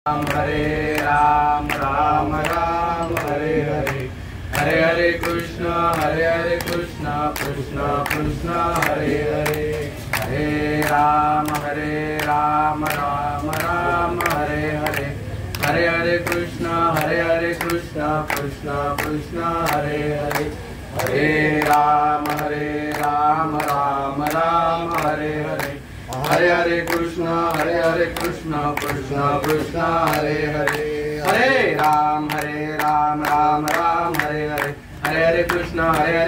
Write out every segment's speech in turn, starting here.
हरे राम राम राम हरे हरे, हरे हरे कृष्ण कृष्ण कृष्ण हरे हरे, हरे राम राम राम हरे हरे, हरे हरे कृष्ण कृष्ण कृष्ण हरे हरे, हरे राम राम राम हरे हरे, हरे हरे कृष्ण कृष्ण कृष्ण हरे हरे, हरे राम राम हरे हरे, हरे हरे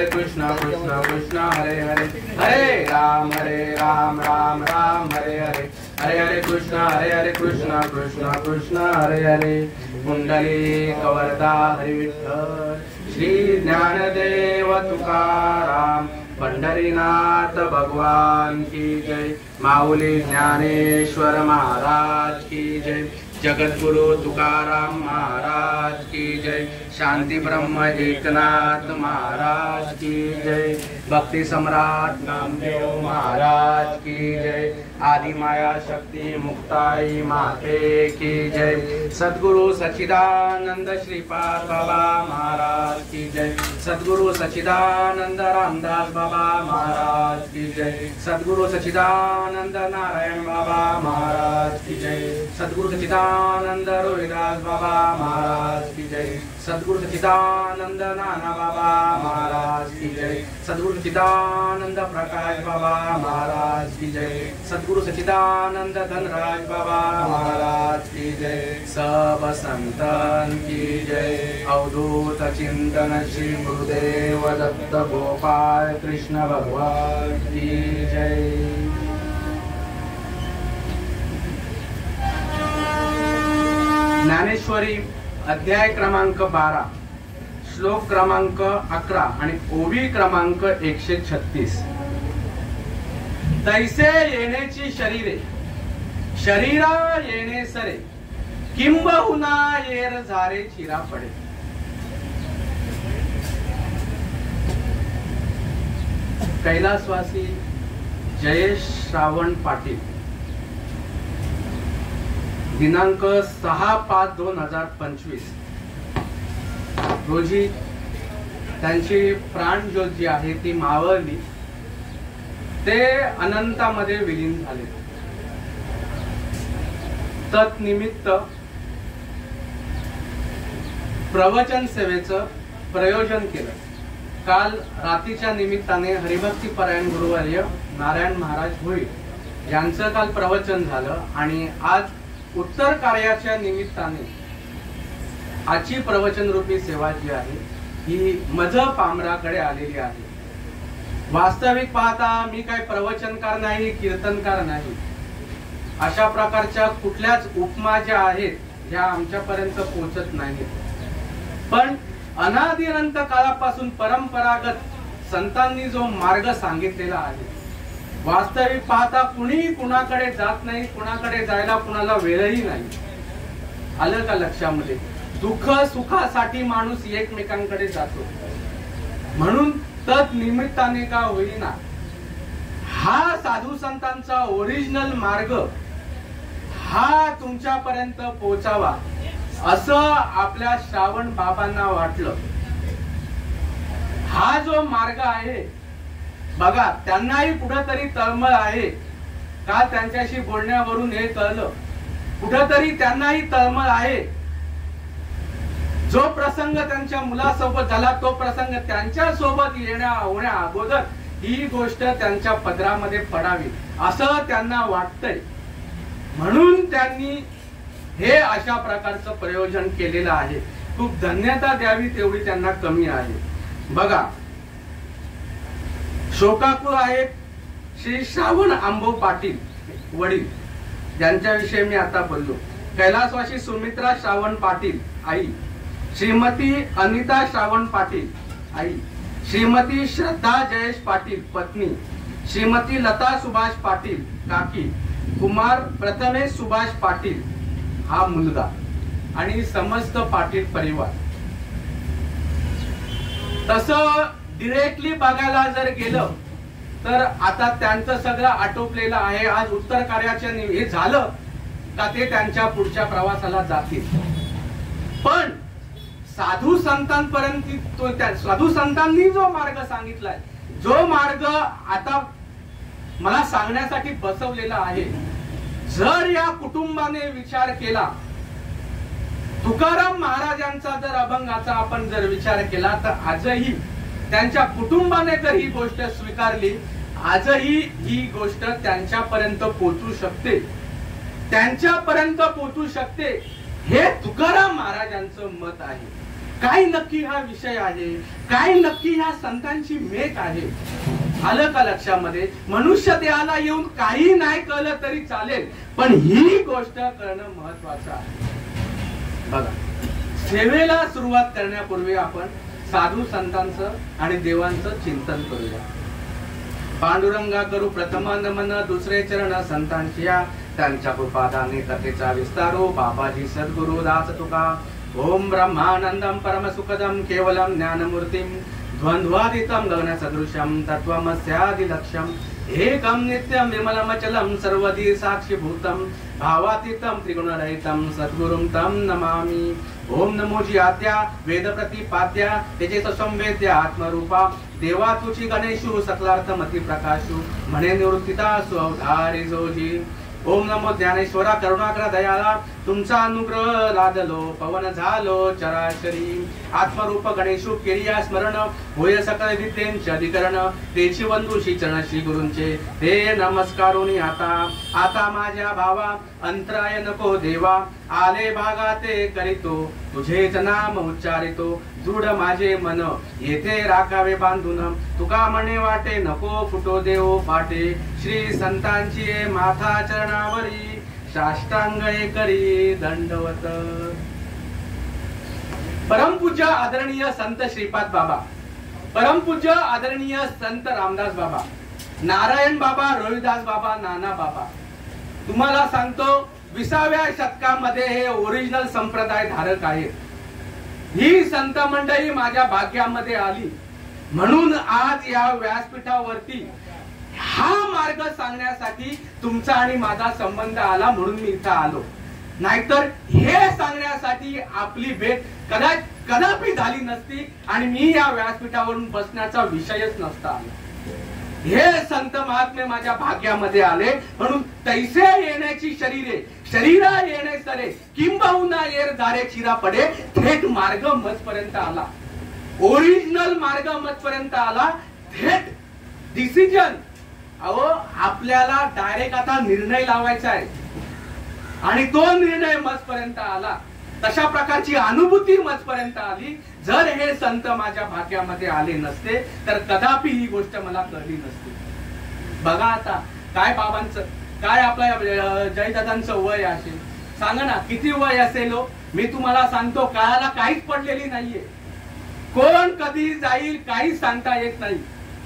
कृष्ण कृष्ण कृष्ण हरे हरे, हरे राम राम हरे हरे, हरे हरे कृष्ण कृष्ण कृष्ण हरे हरे, कुंडलिक वरदा हरि विठ्ठल, श्री ज्ञानदेव तुकाराम, पंढरीनाथ भगवान की जय, माऊली ज्ञानेश्वर महाराज की जय, जगद्गुरु तुकाराम महाराज की जय, शांती ब्रह्म एकनाथ महाराज की जय, भक्ति सम्राट नामदेव महाराज की जय, आदि माया शक्ति मुक्ताई माते की जय, सद्गुरु सच्चिदानंद श्रीपाद बाबा महाराज की जय, सद्गुरु सच्चिदानंद रामदास बाबा महाराज की जय, सद्गुरु सच्चिदानंद नारायण बाबा महाराज की जय, सद्गुरु सच्चिदानंद रोहिदास बाबा महाराज की जय, सद्गुरु सच्चिदानंद नाना बाबा महाराज की जय, सद्गुरु सच्चिदानंद प्रकाश बाबा महाराज की जय, सद्गुरु सच्चिदानंद धनराज बाबा महाराज की जय, सब संतन की जय, अवधूत चिंतन श्री गुरुदेव दत्त गोपाल कृष्ण भगवान की जय। ज्ञानेश्वरी अध्याय क्रमांक 12, श्लोक क्रमांक 11 आणि ओवी क्रमांक 136। तैसे येण्याची शरीरे, शरीरा येणे सरे, किंबहुना येर झारे चिरा पडे। कैलासवासी जयेश श्रावण पाटील दिनांक 6/5/2025 रोजी त्यांची प्राणज्योत जी आहे ती मावळली, ते अनंतामध्ये विलीन झाले। तत्निमित्त प्रवचन सेवेचं प्रयोजन केलं। काल रात्रीच्या निमित्ताने हरिभक्ती परायण गुरुवर्य नारायण महाराज भोई यांचं काल प्रवचन झालं आणि आज उत्तर कार्याच्या निमित्ताने आजची प्रवचन रूपी सेवा जी आहे ही मज पामराकडे आलेली आहे। वास्तविक पाहता मी काही प्रवचनकार नाही, कीर्तनकार नाही, अशा प्रकारच्या कुठल्याच उपमा ज्या आहेत ज्या आमच्यापर्यंत पोहोचत नाहीत, पण अनादिअनंत काळापासून परंपरागत संतांनी जो मार्ग सांगितलेला आहे, वास्तविक पाहता कुणी कुणाकडे जात नाही, कुणाकडे जायला कुणाला वेळही नाही। आलं का लक्षामध्ये? दुःख सुखासाठी माणूस एकमेकांकडे जातो, म्हणून तत् निमित्ताने का होईना हा साधू संतांचा ओरिजिनल मार्ग हा तुमच्यापर्यंत पोहोचावा असं आपल्या श्रावण बाबांना वाटलं। हा जो मार्ग आहे बघा, त्यांनाही कुठेतरी तळमळ आहे का, त्यांच्याशी बोलण्यावरून हे कळलं, कुठेतरी त्यांनाही तळमळ आहे। जो प्रसंग त्यांच्या मुलासोबत झाला तो प्रसंग त्यांच्या सोबत येण्या होण्या अगोदर ही गोष्ट त्यांच्या पदरामध्ये पडावी असं त्यांना वाटतंय, म्हणून त्यांनी हे अशा प्रकारचं प्रयोजन केलेलं आहे। खूप धन्यता द्यावी तेवढी त्यांना कमी आहे। बघा, शोकाकुळ आहेत श्री श्रावण आंबो पाटील वडील, ज्यांच्याविषयी मी आता बोललो। कैलासवासी सुमित्रा श्रावण पाटील आई, श्रीमती अनिता श्रावण पाटील आई, श्रीमती श्रद्धा जयेश पाटील पत्नी, श्रीमती लता सुभाष पाटील काकी, कुमार प्रथमेश सुभाष पाटील हा मुलगा आणि समस्त पाटील परिवार। तसं डिरेक्टली बघायला जर गेलं तर आता त्यांचं सगळं आटोपलेलं आहे। आज उत्तर कार्याचे हे झालं का ते त्यांच्या पुढच्या प्रवासाला जातील. पण साधू संतांपर्यंत साधू संतांनी जो मार्ग सांगितलाय, जो मार्ग आता मला सांगण्यासाठी बसवलेला आहे, जर या कुटुंबाने विचार केला, तुकाराम महाराजांचा जर अभंगाचा आपण जर विचार केला, तर आजही त्यांच्या कुटुंबाने जर ही गोष्ट स्वीकारली, आजही ही गोष्ट त्यांच्यापर्यंत पोहोचू शकते, त्यांच्यापर्यंत पोहोचू शकते. हे तुकाराम महाराजांचं मत आहे. काय नक्की हा विषय आहे, काय नक्की ह्या संतांची मेक आहे, आलं का लक्षामध्ये? मनुष्य देहाला येऊन काही नाही कळलं तरी चालेल, पण ही गोष्ट करणं महत्वाचं आहे. बघा, सेवेला सुरुवात करण्यापूर्वी आपण साधू संतांचं आणि देवांचं चिंतन करूया. पांडुरंगा करू प्रथम नमन, दुसरे चरण संतांची या, त्यांच्या कृपादाने कथेचा विस्तारो, बाबाजी सद्गुरु दास तुका. ओम ब्रह्मानंदम परम सुखदम केवलम ज्ञानमूर्तिम, द्वंद्वादितम गगन सदृशम तत्वमस्यादिलक्ष्यम, एकम नित्यम विमलमचलम सर्वदी साक्षीभूतम, भावातीतम त्रिगुणरहितम सद्गुरुम तम नमामि. ओम नमो जी आद्या वेद प्रतिपाद्या, तेजे संवेद्य आत्मरूपा, देवा तुझी गणेशु सकलार्थ मती प्रकाशु, म्हणे निवृत्तिता सुअवधारी जोजी. ओम नमो ज्ञानेश्वरा करुणाकरा दयाला, तुमचा अनुग्रह लादलो पवन झालो चराचरी. आत्मरूप गणेशु केरिया स्मरण, होय सकळ विद्येंचे अधिकरण, तेची वंदुशी चरण श्री गुरूंचे ते नमस्कारोनी. आता माझ्या भावा अंतराय नको देवा, आले भागाते करीतो तुझेच नाम उच्चारितो. दृढ माझे मन येथे राखावे बांधून, तुका म्हणे वाटे नको फुटो देव पाटे. श्री संतांची माथा चरणावरी, साष्टांग करी दंडवत. परमपूज्य आदरणीय संत श्रीपाद बाबा, परमपूज्य आदरणीय संत रामदास बाबा, नारायण बाबा, रोहिदास बाबा, नाना बाबा, तुम्हाला सांगतो 20व्या शतकामध्ये हे ओरिजिनल संप्रदाय धारक आहेत. ही संत मंडळी माझ्या भाग्यामध्ये आली म्हणून आज या व्यासपीठावरती हा मार्ग सांगण्यासाठी तुमचा आणि माझा संबंध आला, म्हणून मी इथं आलो. नाहीतर हे सांगण्यासाठी आपली भेट कदापि झाली नसती आणि मी या व्यासपीठावरून बसण्याचा विषयच नसता आला. हे संत महात्मे माझ्या भाग्यामध्ये आले म्हणून तैसे येण्याची शरीरा येणे सरे, किंबहुना येर दारे चिरा पडे. थेट मार्ग मजपर्यंत आला, ओरिजिनल मार्ग मजपर्यंत आला. थेट डिसिजन, अहो आपल्याला डायरेक्ट आता निर्णय लावायचा आहे आणि तो निर्णय मजपर्यंत आला. तशा प्रकारची अनुभूती मजपर्यंत आली. जर हे संत माझ्या भाग्यामध्ये आले नसते तर कदापि ही गोष्ट मला कळली नसती. बघा आता काय बाबांचं, काय आपल्या जयदादांचं वय असेल, सांगा ना किती वय असेल हो? मी तुम्हाला सांगतो, काळाला काहीच पडलेली नाहीये. कोण कधी जाईल काही सांगता येत नाही.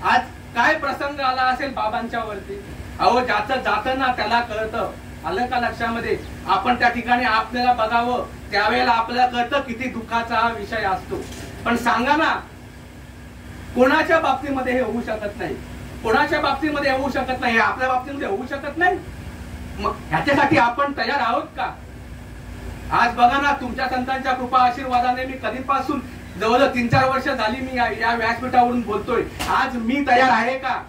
आज काय प्रसंग आला असेल बाबांच्या वरती, अहो ज्याचं जातं ना त्याला कळतं. आलं का लक्षामध्ये? आपण त्या ठिकाणी आपल्याला बघावं त्यावेळेला आपल्याला कळतं किती दुःखाचा हा विषय असतो. पण सांगा ना, कोणाच्या बाबतीमध्ये हे होऊ शकत नाही, कोणाच्या बाबतीमध्ये होऊ शकत नाही, आपल्या बाबतीमध्ये होऊ शकत नाही. मग ह्याच्यासाठी आपण तयार आहोत का? आज बघा ना, तुमच्या संतांच्या कृपा आशीर्वादाने मी कधीपासून जवळ 3-4 वर्ष झाली मी या व्यासपीठावरून बोलतोय. आज मी तयार आहे का?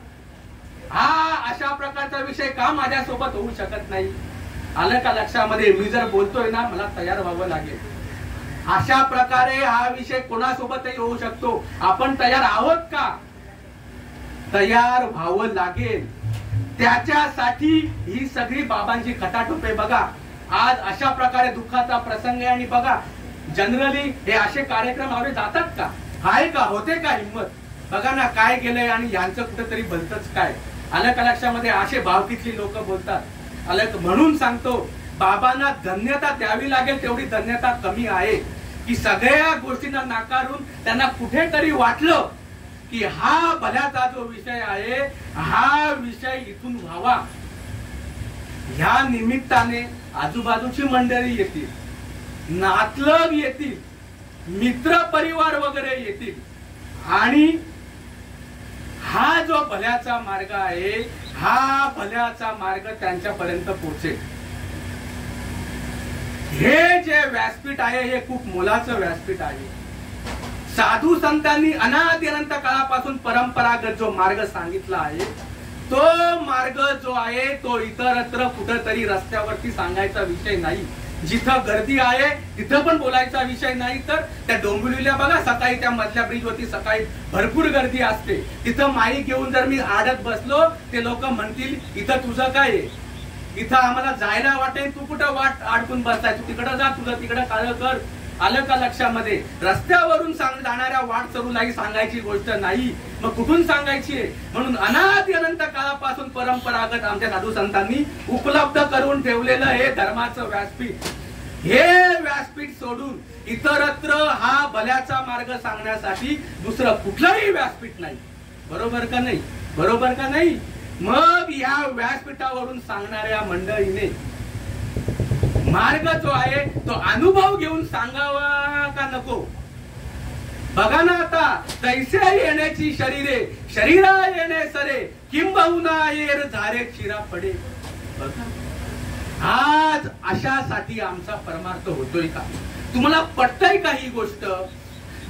हा अशा प्रकारचा विषय का माझ्यासोबत होऊ शकत नाही? आलं का लक्षामध्ये? मी जर बोलतोय ना, मला तयार व्हावं लागेल. अशा प्रकारे हा विषय कोणासोबतही होऊ शकतो. आपण तयार आहोत का? तयार व्हावं लागेल. त्याच्यासाठी ही सगळी बाबांची खटाटोपे. बघा आज अशा प्रकारे दुःखाचा प्रसंग आहे आणि बघा जनरली हे असे कार्यक्रम हवे जातात का? आहे का? होते का हिंमत? बघा ना काय गेलंय आणि यांचं कुठेतरी भलतच काय. आलं का लक्षामध्ये? असे भावकीतली लोक बोलतात. आलं म्हणून सांगतो, बाबांना धन्यता द्यावी लागेल तेवढी धन्यता कमी आहे की सगळ्या गोष्टींना नाकारून त्यांना कुठेतरी वाटलं की हा भल्याचा जो विषय आहे हा विषय इथून व्हावा. ह्या निमित्ताने आजूबाजूची मंडळी येतील, नातलग येतील, मित्र परिवार वगैरे येतील आणि हा जो भल्याचा मार्ग आहे हा भल्याचा मार्ग त्यांच्यापर्यंत पोहोचेल. हे जे व्यासपीठ आहे हे खूप मोलाचं व्यासपीठ आहे. साधू संतांनी अनादि अनंत काळापासून परंपरागत जो मार्ग सांगितला आहे तो मार्ग जो आहे तो इतरत्र कुठेतरी रस्त्यावरती सांगायचा विषय नाही. जिथं गर्दी आहे तिथं पण बोलायचा विषय नाही. तर त्या डोंबिवलीला बघा, सकाळी त्या मधल्या ब्रिज वरती सकाळी भरपूर गर्दी असते. तिथं माईक घेऊन जर मी आडत बसलो ते लोक म्हणतील इथं तुझं काय आहे, इथं आम्हाला जायला वाटेल, तू कुठं वाट अडकून बसताय, तू तिकडं जा, तुझं तिकडं काळ कर. आलं का लक्षामध्ये? रस्त्यावरून जाणाऱ्या वाट चरूलाही सांगायची गोष्ट नाही, मग कुठून सांगायची? म्हणून अनादि अनंत काळापासून परंपरागत आमच्या साधू संतांनी उपलब्ध करून ठेवलेलं हे धर्माचं व्यासपीठ, हे व्यासपीठ सोडून इतरत्र हा भल्याचा मार्ग सांगण्यासाठी दुसरं कुठलंही व्यासपीठ नाही. बरोबर का नाही? बरोबर का नाही? मग या व्यासपीठावरून सांगणाऱ्या मंडळीने मार्ग जो आहे तो अनुभव घेऊन सांगावा का नको? बघा ना, आता तैसे येण्याची शरीरे, शरीरा येणे सरे, किंबहुना येर झारे चिरा पडे. बघा, आज अशासाठी आमचा परमार्थ होतोय का? तुम्हाला पटतय का ही गोष्ट?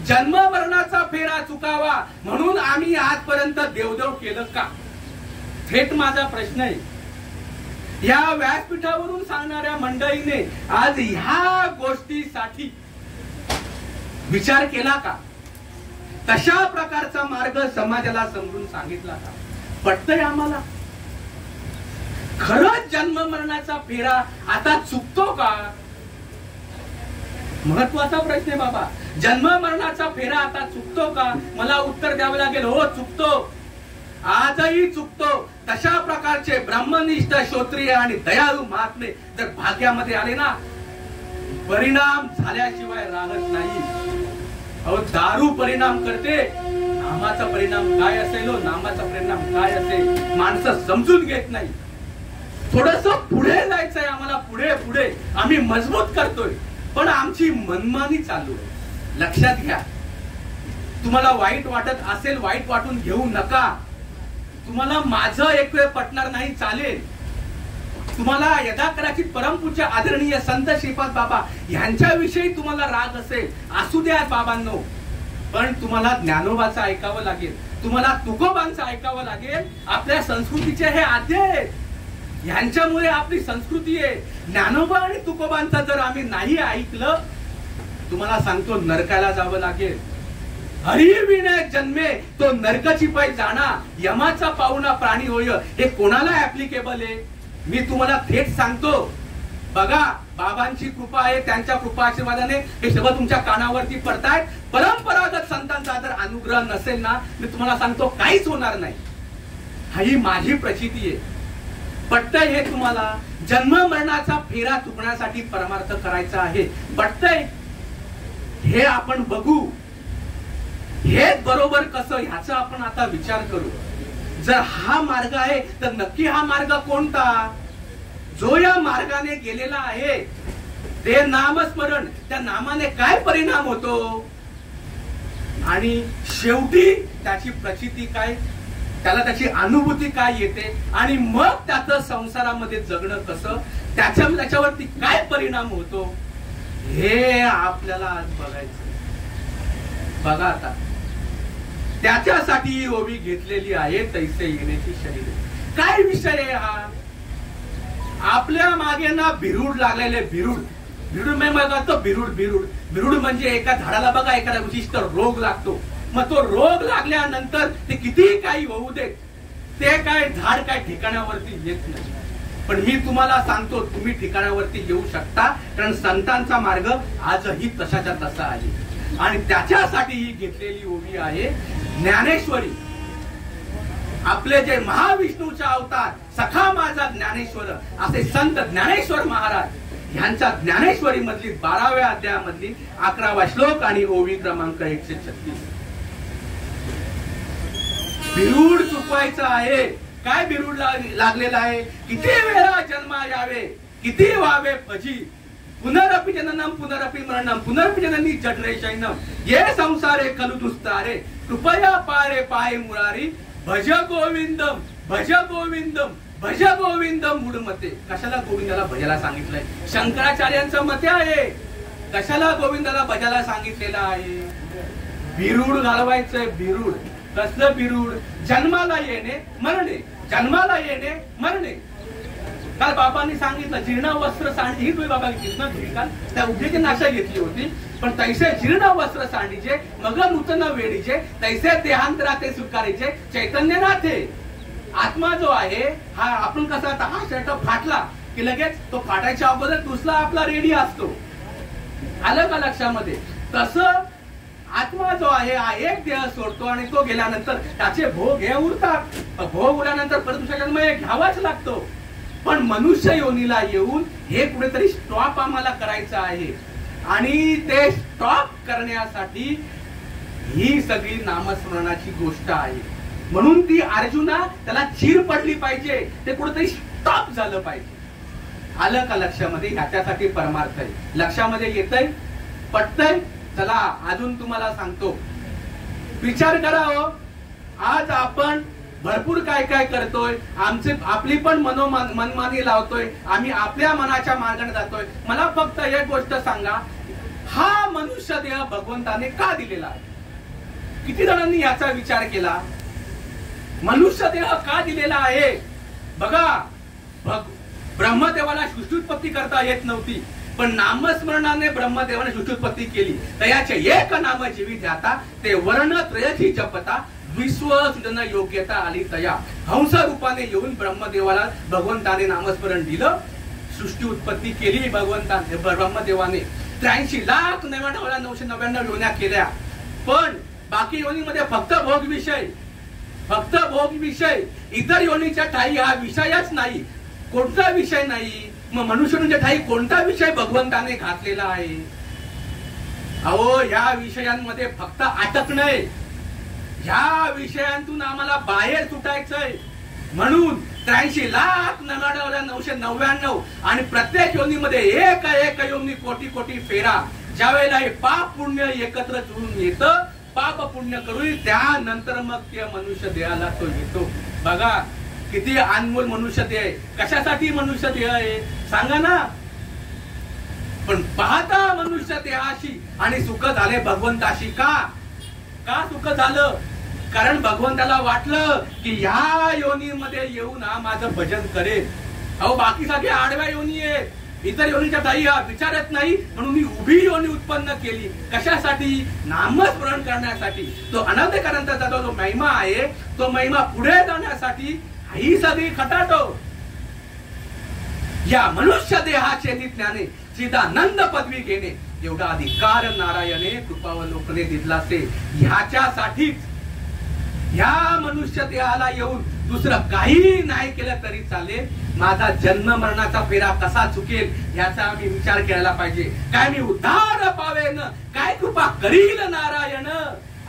जन्म मरणाचा फेरा चुकावा म्हणून आम्ही आजपर्यंत देवदेव केलं का? थेट माझा प्रश्न आहे. या व्यासपीठावरून सांगणाऱ्या मंडळीने आज ह्या गोष्टीसाठी विचार केला का? तशा प्रकारचा मार्ग समाजाला समजून सांगितला का? पटतंय आम्हाला? खरंच जन्म मरणाचा फेरा आता चुकतो का? महत्वाचा प्रश्न आहे बाबा. जन्म मरणाचा फेरा आता चुकतो का? मला उत्तर द्यावं लागेल, हो चुकतो, आजही चुकतो. तशा प्रकारचे ब्रह्मनिष्ठ, श्रोत्रिय आणि दयाळू महात्मे जर भाग्यामध्ये आले ना, परिणाम झाल्याशिवाय राहत नाही. अहो, दारू परिणाम करते, नामाचा परिणाम काय असेल, नामाचा परिणाम काय असेल माणसं समजून घेत नाही. थोडस पुढे जायचंय आम्हाला, पुढे पुढे आम्ही मजबूत करतोय, पण आमची मनमानी चालू आहे. लक्षात घ्या. तुम्हाला वाईट वाटत असेल, वाईट वाटून घेऊ नका. तुम्हाला माझं एक वेळ पटणार नाही, चालेल. तुम्हाला यदा कदाचित परमपूज्य आदरणीय संत श्रीपाद बाबा यांच्याविषयी तुम्हाला राग असेल, असू द्या बाबांनो, पण तुम्हाला ज्ञानोबाचं ऐकावं लागेल, तुम्हाला तुकोबांचं ऐकावं लागेल. आपल्या संस्कृतीचे हे आद्य आहेत, यांच्यामुळे आपली संस्कृती आहे. ज्ञानोबा आणि तुकोबांचं जर आम्ही नाही ऐकलं, तुम्हाला सांगतो नरकाला जावं लागेल. हरिविने जन्मे तो नरकाची पाय जाणा, यमाचा पाहुणा प्राणी होय. हे कोणाला ऍप्लिकेबल आहे? मी तुम्हाला थेट सांगतो. बघा, बाबांची कृपा आहे, त्यांच्या कृपा आशीर्वादाने हे शब्द तुमच्या कानावरती पडतायत. परंपरागत संतांचा जर अनुग्रह नसेल ना, मी तुम्हाला सांगतो काहीच होणार नाही. ही माझी प्रचिती आहे. पटतंय हे तुम्हाला? जन्म मरणाचा फेरा चुकण्यासाठी परमार्थ करायचा आहे. पटतंय? हे आपण बघू. हेच बरोबर कसं, ह्याचा आपण आता विचार करू. जर हा मार्ग आहे तर नक्की हा मार्ग कोणता? जो या मार्गाने गेलेला आहे ते नामस्मरण, त्या नामाने काय परिणाम होतो आणि शेवटी त्याची प्रचिती काय, त्याला त्याची अनुभूती काय येते आणि मग त्याचं संसारामध्ये जगणं कसं, त्याच्यावरती काय परिणाम होतो, हे आपल्याला आज बघायचं. बघा, आता त्याच्यासाठी ही ओवी घेतलेली आहे, तैसे येण्याची शरीर. काय विषय आहे हा? आपल्या मागे ना भिरूड लागलेले, भिरूड म्हणजे एका झाडाला बघा एखादा विशिष्ट रोग लागतो. मग तो रोग लागल्यानंतर ते कितीही काही होऊ देत, ते काय झाड काय ठिकाणावरती येत नाही. पण मी तुम्हाला सांगतो, तुम्ही ठिकाणावरती येऊ शकता, कारण संतांचा मार्ग आजही तशाच्या तसा आहे. आणि त्याच्यासाठी ही घेतलेली ओवी आहे ज्ञानेश्वरी. आपले जे महाविष्णूचा अवतार, सखा माझा ज्ञानेश्वर, असे संत ज्ञानेश्वर महाराज यांच्या ज्ञानेश्वरी मधली 12व्या अध्यायामधली 11वा श्लोक आणि ओवी क्रमांक 136. भिरूड चुकवायचं आहे. काय भिरूड लागलेला आहे? किती वेळा जन्मा यावे, किती व्हावे फजी, पुनरपि जननम पुनरपि मरणम, पुनरपि जननी जठरे शयनम, ये संसारे खलु दुस्तारे, कृपया पारे पाय मुरारी, भज गोविंदम भज गोविंदम भज गोविंद मूळ मते. कशाला गोविंदाला भजायला सांगितलंय? शंकराचार्यांचं मते आहे. कशाला गोविंदाला भजायला सांगितलेलं आहे? बिरूड घालवायचंय. बिरूड कसलं बिरूड? जन्माला येणे मरणे, जन्माला येणे मरणे. काल बाबांनी सांगितलं जीर्ण वस्त्र सांडी. ही तुम्ही बाबा घेतलीस ना तुम्ही काल? त्या उद्याची नाशा घेतली होती. पण तैसे जीर्ण वस्त्र सांडीचे मग नूतन वेडीचे, तैसे देहांतरा ते स्वीकारायचे चैतन्य नाथे. आत्मा जो आहे हा, आपण कसा आता हा शर्ट फाटला की लगेच तो फाटायच्या अगोदर दुसरा आपला रेडी असतो. आलं का लक्षामध्ये? तसं आत्मा जो आहे हा एक देह सोडतो आणि तो गेल्यानंतर त्याचे भोग हे उरतात. भोग उरल्यानंतर परत दुसरा जन्म घ्यावाच लागतो. पण मनुष्य योनीला येऊन हे कुठेतरी स्टॉप आम्हाला करायचं आहे. आणि ते स्टॉप करण्यासाठी ही सगळी नामस्मरणाची गोष्ट आहे. म्हणून ती अर्जुना त्याला चीर पडली पाहिजे. ते कुठेतरी स्टॉप झालं पाहिजे. आलं का लक्षामध्ये? ह्याच्यासाठी परमार्थ आहे. लक्षामध्ये येतंय? पटतंय? चला अजून तुम्हाला सांगतो. विचार करा हो, आज आपण भरपूर काय काय करतोय. आपली पण मनमानी लावतोय. आम्ही आपल्या मनाच्या मार्गाने जातोय. मला फक्त एक गोष्ट सांगा, हा मनुष्य देह भगवंताने का दिलेला आहे? किती जणांनी याचा विचार केला? मनुष्य देह का दिलेला आहे? बघा, ब्रह्मदेवाला सृष्टीउत्पत्ती करता येत नव्हती, पण नामस्मरणाने ब्रह्मदेवाने सृष्टीउत्पत्ती केली. तयाचे एक नाम जीवी ध्याता, ते वर्ण त्रयची जपता, विश्व सुजन योग्यता आली तया. हंस रूपाने येऊन ब्रह्मदेवाला भगवंताने नामस्मरण दिलं. सृष्टी उत्पत्ती केली भगवंताने, ब्रह्मदेवाने. 83,99,999 योन्या केल्या. पण बाकी योनीमध्ये फक्त भोग विषय, फक्त भोग विषय. इतर योनीच्या ठाई हा विषयच नाही. कोणता विषय नाही? मग मनुष्याच्या ठाई कोणता विषय भगवंताने घातलेला आहे? अहो, या विषयांमध्ये फक्त अटकणं, ह्या विषयांतून आम्हाला बाहेर सुटायचंय. म्हणून 83,99,999 आणि प्रत्येक योनीमध्ये एक योनी कोटी कोटी फेरा. ज्या वेळेला हे पाप पुण्य एकत्र जुळून येतं, पाप पुण्य करून त्यानंतर मग त्या मनुष्य देहाला तो येतो. बघा किती अनमोल मनुष्य देह आहे. कशासाठी मनुष्य देह आहे सांगा ना? पण पाहता मनुष्य देहाशी आणि सुख झाले भगवंताशी. का सुख झालं? कारण भगवंताला वाटलं की या योनीमध्ये येऊन हा माझं भजन करेल. अहो, बाकी सगळे आडव्या योनी आहेत. इतर योनीच्या ताई हा विचारत नाही. म्हणून मी उभी योनी उत्पन्न केली. कशासाठी? नामस्मरण करण्यासाठी. तो अनंतकारांचा जो महिमा आहे, तो महिमा पुढे जाण्यासाठी ही सगळी खटाटो. या मनुष्य देहाचे नित्याने चिदानंद पदवी घेणे एवढा अधिकार नारायणे कृपावलोकने दिलासे. ह्याच्यासाठीच ह्या मनुष्य देहाला येऊन दुसरं काही नाही केलं तरी चालेल. माझा जन्म मरणाचा फेरा कसा चुकेल याचा आम्ही विचार करायला पाहिजे. काय मी उद्धार पावेन, काय कृपा करील नारायण.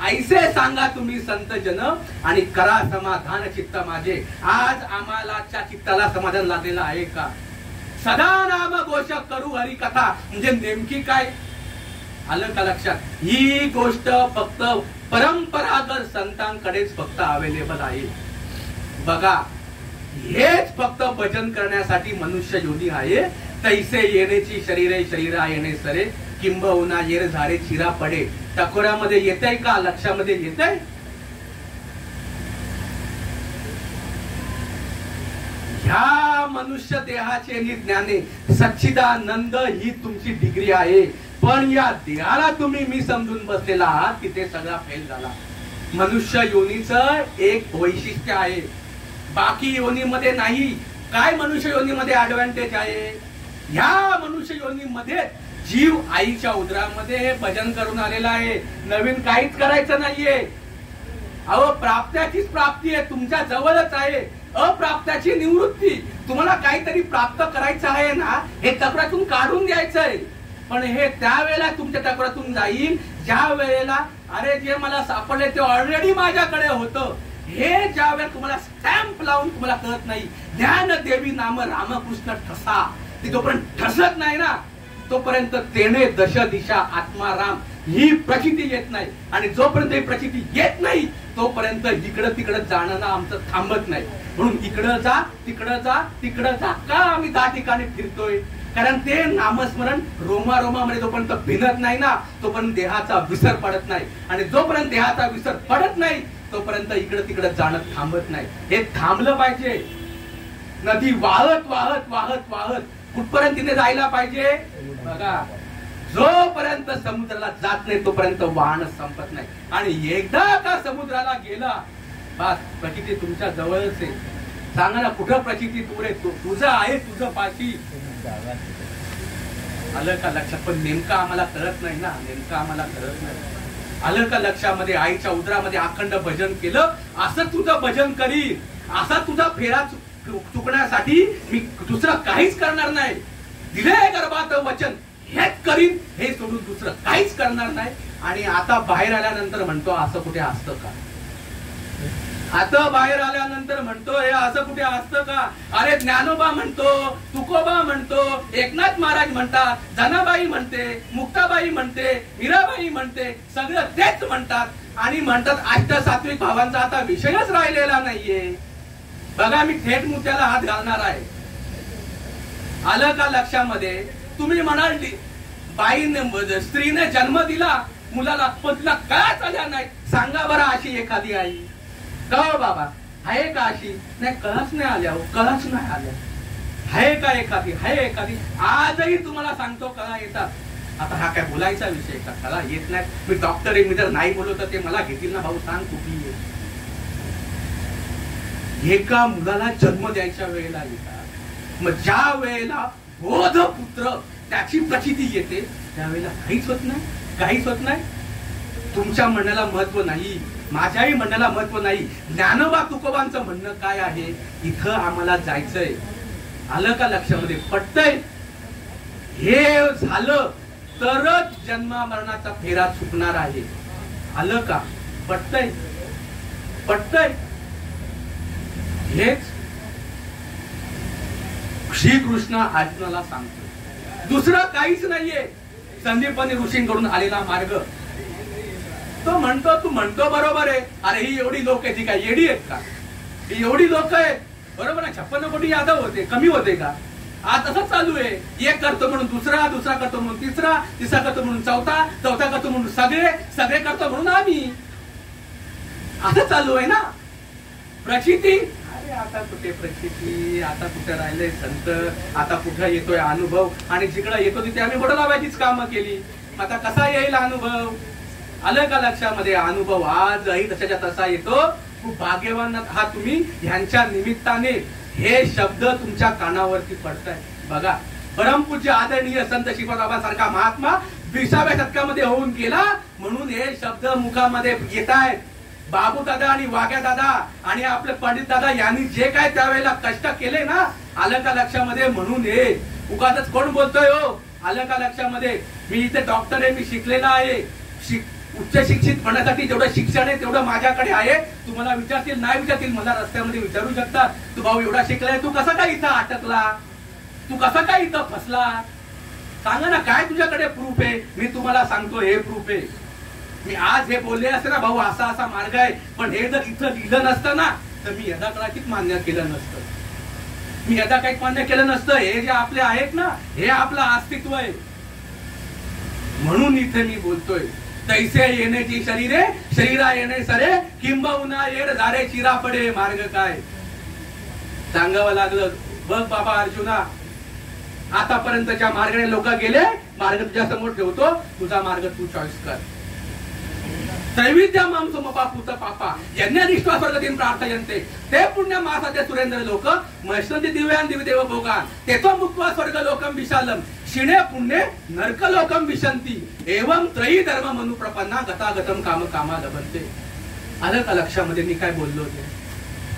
ऐसे सांगा तुम्ही संत जन आणि करा समाधान चित्त माझे. आज आम्हाला चित्ताला समाधान लागलेलं आहे का? सदा नाम घोष करू हरी कथा म्हणजे नेमकी काय? आलं का लक्षात? ही गोष्ट फक्त परंपरागत संतांकडेच फक्त अवेलेबल आहे. बघा, हेच फक्त भजन करण्यासाठी मनुष्य योनी आहे. तैसे येण्याची शरीरे शरीरा येणे सरे, किंबहुना येर झारे चिरा पडे. टकोऱ्यामध्ये येतंय का? लक्षामध्ये येतंय? ह्या मनुष्य देहाचे ज्ञाने सच्चिदानंद ही तुमची डिग्री आहे. पण या देहाला तुम्ही मी समजून बसलेला आहात की ते सगळा फेल झाला. मनुष्य योनीचं एक वैशिष्ट्य आहे, बाकी योनीमध्ये नाही. काय मनुष्य योनीमध्ये ऍडव्हान्टेज आहे? ह्या मनुष्य योनीमध्ये जीव आईच्या उदरामध्ये हे भजन करून आलेला आहे. नवीन काहीच करायचं नाहीये. अहो, प्राप्त्याचीच प्राप्ती आहे, तुमच्या जवळच आहे. अप्राप्त्याची निवृत्ती. तुम्हाला काहीतरी प्राप्त करायचं आहे ना, हे तक्रातून काढून द्यायचंय. पण हे त्यावेळेला तुमच्या तक्रातून जाईल ज्या वेळेला अरे जे मला सापडले ते ऑलरेडी माझ्याकडे होतं. हे ज्या वेळेला तुम्हाला स्टॅम्प लावून तुम्हाला कळत नाही ज्ञान देवी नाम रामकृष्ण ठसा, ती तोपर्यंत ठसत नाही ना, तोपर्यंत तेने दश दिशा आत्माराम ही प्रचिती येत नाही. आणि जोपर्यंत ही प्रचिती येत नाही तोपर्यंत इकडं तिकडं जाणं आमचं थांबत नाही. म्हणून इकडं जा तिकडं जा तिकडं जा का आम्ही 10 ठिकाणी फिरतोय? कारण ते नामस्मरण रोमामध्ये जोपर्यंत भिनत नाही ना तोपर्यंत देहाचा विसर पडत नाही. आणि जोपर्यंत देहाचा विसर पडत नाही तोपर्यंत इकडं तिकडं जाणं थांबत नाही. हे थांबलं पाहिजे. नदी वाहत वाहत वाहत वाहत कुठपर्यंत तिने जायला पाहिजे बघा. जोपर्यंत समुद्राला जात नाही तोपर्यंत वाहन संपत नाही. आणि एकदा का समुद्राला गेला बस प्रचिती तुमच्या जवळच आहे. सांगा ना कुठं प्रचिती तुरे तुझं आहे तुझं पाशी. आलं का लक्षात? पण नेमकं आम्हाला कळत नाही ना. नेमकं आम्हाला कळत नाही. आलं का लक्षामध्ये? आईच्या उदरामध्ये अखंड भजन केलं असं तुझं भजन करीन. असा तुझा फेरा चुकण्यासाठी मी दुसरं काहीच करणार नाही. दिले गर्भात वचन हेच करीन. हे सोडून दुसरं काहीच करणार नाही. आणि आता बाहेर आल्यानंतर म्हणतो असं कुठे असतं का? आता बाहेर आल्यानंतर म्हणतो हे असं कुठे असतं का? अरे ज्ञानोबा म्हणतो, तुकोबा म्हणतो, एकनाथ महाराज म्हणतात, जनाबाई म्हणते, मुक्ताबाई म्हणते, मीराबाई म्हणते, सगळं तेच म्हणतात. आणि म्हणतात अष्टसात्विक भावांचा आता विषयच राहिलेला नाहीये. बघा मी थेट मुद्द्याला हात घालणार आहे. आलं का लक्षामध्ये? तुम्ही म्हणाल बाईने स्त्रीने जन्म दिला मुलाला पण तिला काय आल्या नाही. सांगा बरं अशी एखादी आई का बाबा आहे का? अशी नाही. कळच नाही आल्या. कळच नाही आल्या. आहे का एखादी? आहे एखादी. आजही तुम्हाला सांगतो कळा येतात. आता हा काय बोलायचा विषय का? कळा येत नाही. मी डॉक्टर आहे. मी जर नाही बोललो तर ते मला घेतील ना. भाऊ सांग कुठली आहे? एका मुलाला जन्म द्यायच्या वेळेला येतात. मग ज्या वेळेला बोध पुत्र त्याची प्रचिती येते त्यावेळेला काहीच होत नाही. काहीच होत नाही. तुमच्या म्हणण्याला महत्व नाही. माझ्याही म्हणण्याला महत्व नाही. ज्ञानोबा तुकोबांचं म्हणणं काय आहे? इथं आम्हाला जायचंय. आलं का लक्षामध्ये? पटतंय? हे झालं तरच जन्मा मरणाचा फेरा चुकणार आहे. आलं का? पटतंय? पटतंय? हेच श्रीकृष्ण अर्जुनाला सांगतो. दुसरं काहीच नाहीये. संदीपनी ऋषींकडून आलेला मार्ग. तो म्हणतो तू म्हणतो बरोबर आहे. अरे ही एवढी लोक आहेत, ही काय येडी आहेत का? ही एवढी लोक आहेत बरोबर आहे. 56 कोटी यादव होते, कमी होते का? आज तसंच चालू आहे. एक करतो म्हणून दुसरा, दुसरा करतो म्हणून तिसरा, तिसरा करतो म्हणून चौथा, चौथा करतो म्हणून सगळे, सगळे करतो म्हणून आम्ही. असं चालू आहे ना. प्रचिती अरे आता कुठे प्रचिती? आता कुठे राहिले संत? आता कुठे येतोय अनुभव? आणि जिकडे येतो तिथे आम्ही बोट लावायचीच कामं केली. आता कसा येईल अनुभव? आलं का लक्षामध्ये? अनुभव आजही तशाच्या तसा येतो. खूप भाग्यवान आहात तुम्ही. ह्यांच्या निमित्ताने हे शब्द तुमच्या कानावरती पडताय. बघा परमपूज्य आदरणीय संत शिवबाबांसारखा महात्मा 20व्या शतकामध्ये होऊन गेला म्हणून हे शब्द मुखामध्ये येत आहेत. बाबू दादा आणि वाघ्या दादा आणि आपले पंडित दादा यांनी जे काय त्यावेळेला कष्ट केले ना. आलं का लक्षामध्ये? म्हणून हे उगाच कोण बोलतोय हो? आलं का लक्षामध्ये? मी इथे डॉक्टर आहे. मी शिकलेला आहे. उच्च शिक्षित होण्यासाठी जेवढं शिक्षण आहे तेवढं माझ्याकडे आहे. तुम्हाला विचारतील नाही विचारतील मला रस्त्यामध्ये विचारू शकतात. तू भाऊ एवढा शिकलाय, तू कसा काय इथं अटकला? तू कसा काय इथं फसला? सांगा ना काय तुझ्याकडे प्रूफ आहे? मी तुम्हाला सांगतो हे प्रूफ आहे. मी आज हे बोलले असते ना भाऊ असा असा मार्ग आहे, पण हे जर इथं लिहिलं नसतं ना तर मी यदा कदाचित मान्य केलं नसतं. मी यदा काही मान्य केलं नसतं. हे जे आपले आहेत ना हे आपलं अस्तित्व आहे. म्हणून इथे मी बोलतोय. तैसे येण्याची शरीरे शरीरा येणे सरे किंबहुना येड झारे चिरा पडे मार्ग काय? सांगावं लागलं. बघ बाबा अर्जुना आतापर्यंतच्या मार्गाने लोक गेले. मार्ग तुझ्या समोर ठेवतो. तुझा मार्ग तू चॉईस कर. त्रैविद्या माम समपापूत पापा यज्ञनिष्ठा स्वर्गतीन प्रार्थयन्ते ते पुण्य मासाचे सुरेंद्र लोक महेश्वरी दिव्यान दिवदेव भोगान तेथो मुक्त्वा स्वर्ग लोकम विशालम शिणे पुण्य नरक लोकम विशंती एवं त्रयी धर्म मनुप्रपन्ना गतागतम काम कामा लभन्ते. आलं का लक्षामध्ये मी काय बोललो ते?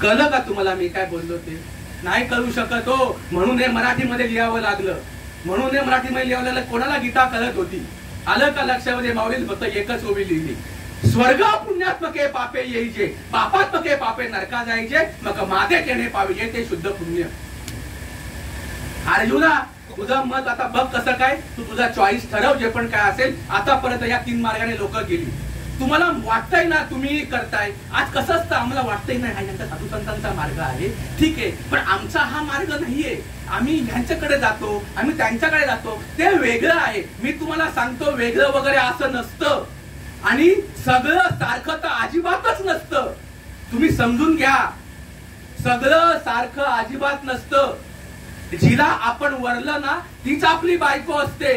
कळलं का तुम्हाला मी काय बोललो ते? नाही कळू शकत हो. म्हणून हे मराठीमध्ये लिहावं लागलं. म्हणून हे मराठीमध्ये लिहावं लागलं. कोणाला गीता कळत होती? आलं का लक्षामध्ये? माऊलीने फक्त एकच ओवी लिहिली. स्वर्ग पुण्यात्मके पापे येईचे पापात्मके पापे नरका जायचे मग मादे केणे पाविजे ते शुद्ध पुण्य. अर्जुना तुझं मत आता बघ कसं काय, तू तुझा चॉईस ठरव जे पण काय असेल. आतापर्यंत या 3 मार्गाने लोक गेली. तुम्हाला वाटतंय ना तुम्ही करताय, आज कसं असतं आम्हाला वाटतंय ना हा यांचा साधू संतांचा मार्ग आहे, ठीक आहे, पण आमचा हा मार्ग नाहीये. आम्ही ह्यांच्याकडे जातो, आम्ही त्यांच्याकडे जातो, ते वेगळं आहे. मी तुम्हाला सांगतो वेगळं वगैरे असं नसतं आणि सगळं सारखं तर अजिबातच नसतं. तुम्ही समजून घ्या, सगळं सारखं अजिबात नसतं. जिला आपण वरलं ना तीच आपली बायको असते.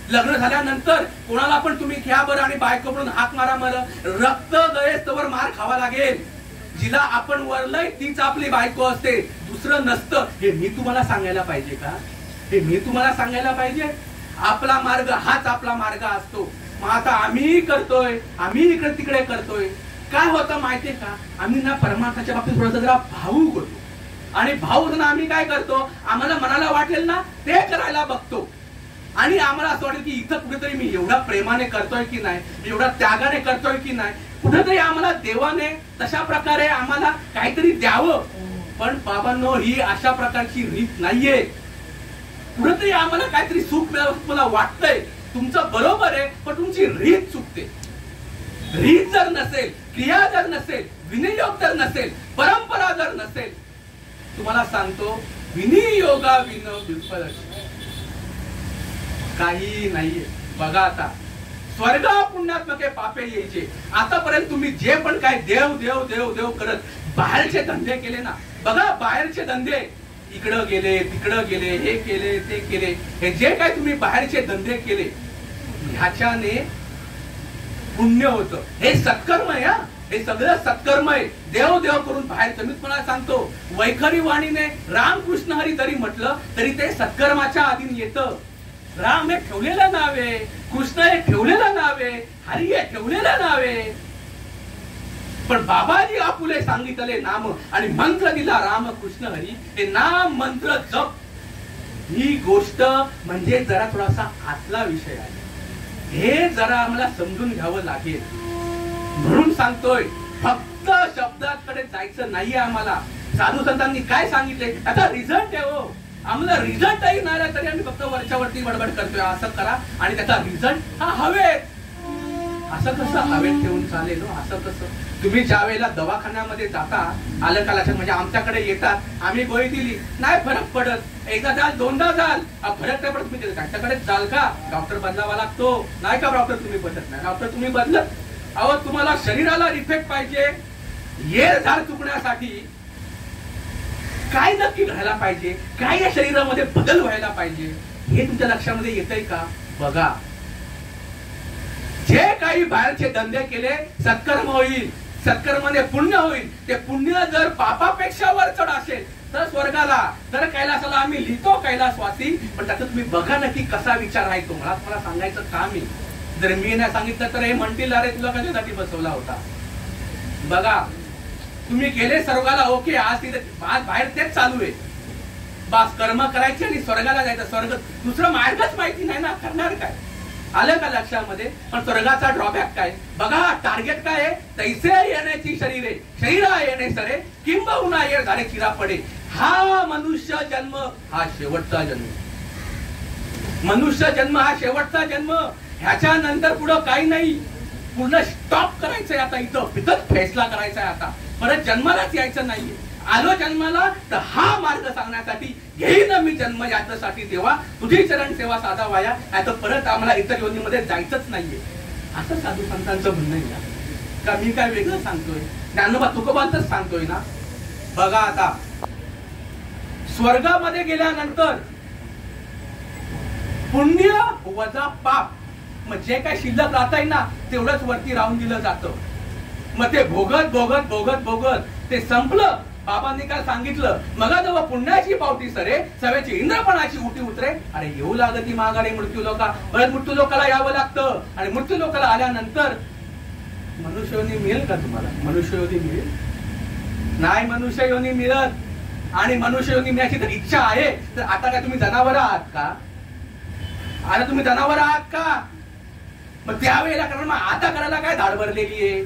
लग्न झाल्यानंतर कोणाला पण तुम्ही घ्या बरं आणि बायको म्हणून हाक मारा बरं, रक्त गळेस्तवर मार खावा लागेल. जिला आपण वरलंय तीच आपली बायको असते, दुसरं नसतं. हे मी तुम्हाला सांगायला पाहिजे का? हे मी तुम्हाला सांगायला पाहिजे? आपला मार्ग हाच आपला मार्ग असतो. मग आता आम्ही करतोय, आम्ही इकडे तिकडे करतोय. काय होतं माहितीये का, आम्ही ना परमार्थाच्या बाबतीत थोडंसं जरा भावूक होतो आणि भावूक आम्ही काय करतो, आम्हाला मनाला वाटेल ना ते करायला बघतो. आणि आम्हाला असं वाटेल की इथं कुठेतरी मी एवढा प्रेमाने करतोय की नाही, एवढा त्यागाने करतोय की नाही, कुठेतरी आम्हाला देवाने तशा प्रकारे आम्हाला काहीतरी द्यावं. पण बाबांनो ही अशा प्रकारची रीत नाहीये. कुठेतरी आम्हाला काहीतरी सुख मिळावं मला वाटतंय, तुमचं बरोबर आहे, पण तुमची रीत चुकते. रीत जर नसेल, क्रिया जर नसेल, विनियोग जर नसेल, परंपरा जर नसेल, तुम्हाला सांगतो विनियोगा विन विफल काही नाहीये. बघा आता स्वर्ग पुण्यात्मके पापे यायचे. आतापर्यंत तुम्ही जे पण काय देव देव देव देव करत बाहेरचे धंदे केले ना, बघा बाहेरचे धंदे, इकडं गेले तिकडं गेले, हे केले ते केले, हे जे काय तुम्ही बाहेरचे धंदे केले ह्याच्याने पुण्य होतं. हे सत्कर्म आहे, हे सगळं सत्कर्म आहे. देव देव करून बाहेर. मी तुम्हाला सांगतो वैखरी वाणीने रामकृष्ण हरी जरी म्हटलं तरी ते सत्कर्माच्या अधीन येतं. राम हे ठेवलेलं नाव आहे, कृष्ण हे ठेवलेलं नाव आहे, हरी हे ठेवलेलं नाव आहे. पण बाबाजी आपुले सांगितले नाम आणि मंत्र दिला राम कृष्ण हरी. हे नाम मंत्र जप ही गोष्ट म्हणजे जरा थोडासा आतला विषय आहे. हे जरा आम्हाला समजून घ्यावं लागेल. म्हणून सांगतोय फक्त शब्दाकडे जायचं नाहीये आम्हाला. साधू संतांनी काय सांगितले, आता रिझल्ट आहे हो. आम्हाला रिझल्टही नाही आला तरी आम्ही फक्त वरच्या वरती बडबड करतोय, असं करा आणि त्याचा रिझल्ट हा हवेत. असं कसं हवेत ठेवून चालेल? असं कसं? तुम्ही ज्या वेळेला दवाखान्यामध्ये जाता, आलं का लक्षात, म्हणजे आमच्याकडे येतात, आम्ही गोळी दिली नाही फरक पडत, एकदा जाल दोनदा जाल फरक नाही पडत, तुम्ही त्यांच्याकडे जाल का? डॉक्टर बदलावा लागतो नाही का? डॉक्टर तुम्ही बदलत नाही, डॉक्टर तुम्ही बदलत. अहो तुम्हाला शरीराला रिफेक्ट पाहिजे, ये झाड चुकण्यासाठी काय नक्की घडायला पाहिजे, काय या शरीरामध्ये बदल व्हायला पाहिजे, हे तुमच्या लक्षामध्ये येतंय का? बघा, जे काही बाहेरचे धंदे केले सत्कर्म होईल, सत्कर्माने पुण्य होईल. ते पुण्य जर पापापेक्षा वर चढ असेल तर स्वर्गाला, तर कैलासाला आम्ही लिहितो कैलासवासी. पण त्याचं तुम्ही बघा नक्की कसा विचार आहे. तुम्हाला सांगायचं काम आहे. जर मी नाही सांगितलं तर हे म्हणतील अरे तुला कशासाठी बसवला होता. बघा तुम्ही गेले स्वर्गाला, ओके, आज तिथे आज बाहेर तेच चालू आहे. बस कर्म करायचे आणि स्वर्गाला जायचं. स्वर्ग दुसरं मार्गच माहिती नाही ना, करणार काय? आलं का लक्षामध्ये? पण स्वर्गाचा ड्रॉबॅक काय बघा, टार्गेट काय आहे? तैसे येण्याची शरीरे, शरीरा येणे सरे, किंबहुना ये झाले चिरा पडे. हा मनुष्य जन्म हा शेवटचा जन्म. मनुष्य जन्म हा शेवटचा जन्म. ह्याच्यानंतर पुढं काही नाही. पूर्ण स्टॉप करायचंय आता. इथं फैसला करायचा आहे. आता परत जन्मालाच यायचं नाहीये. आलो जन्माला तर हा मार्ग सांगण्यासाठी, घेईन मी जन्म याच्यासाठी देवा, तुझी चरण सेवा साधा वाया, आता परत आम्हाला इतर योनीमध्ये जायचंच नाहीये. असं साधू संतांचं म्हणणं आहे का? मी काय वेगळं सांगतोय? ज्ञानोबा तुकोबांचंच सांगतोय ना. बघा आता स्वर्गामध्ये गेल्यानंतर पुण्य वजा पाप, मग जे काय शिल्लक राहतंय ना तेवढंच वरती राहून दिलं जातं. मग ते भोगत भोगत भोगत भोगत ते संपलं. बाबांनी काय सांगितलं, मगा जेव्हा पुण्याची पावती सरे, सवेची इंद्रपणाची उटी उतरे. अरे येऊ लागती माघारी मृत्यू लोका. परत मृत्यू लोकाला यावं लागतं. आणि मृत्यू लोकाला आल्यानंतर मनुष्ययोनी मिळेल का तुम्हाला? मनुष्ययोनी मिळेल? नाही मनुष्ययोनी मिळत. आणि मनुष्ययोनी मिळायची तर इच्छा आहे तर आता काय तुम्ही जनावर आहात का? आता तुम्ही जनावर आहात का? मग त्यावेळेला कारण मग आता करायला काय धाड भरलेली आहे?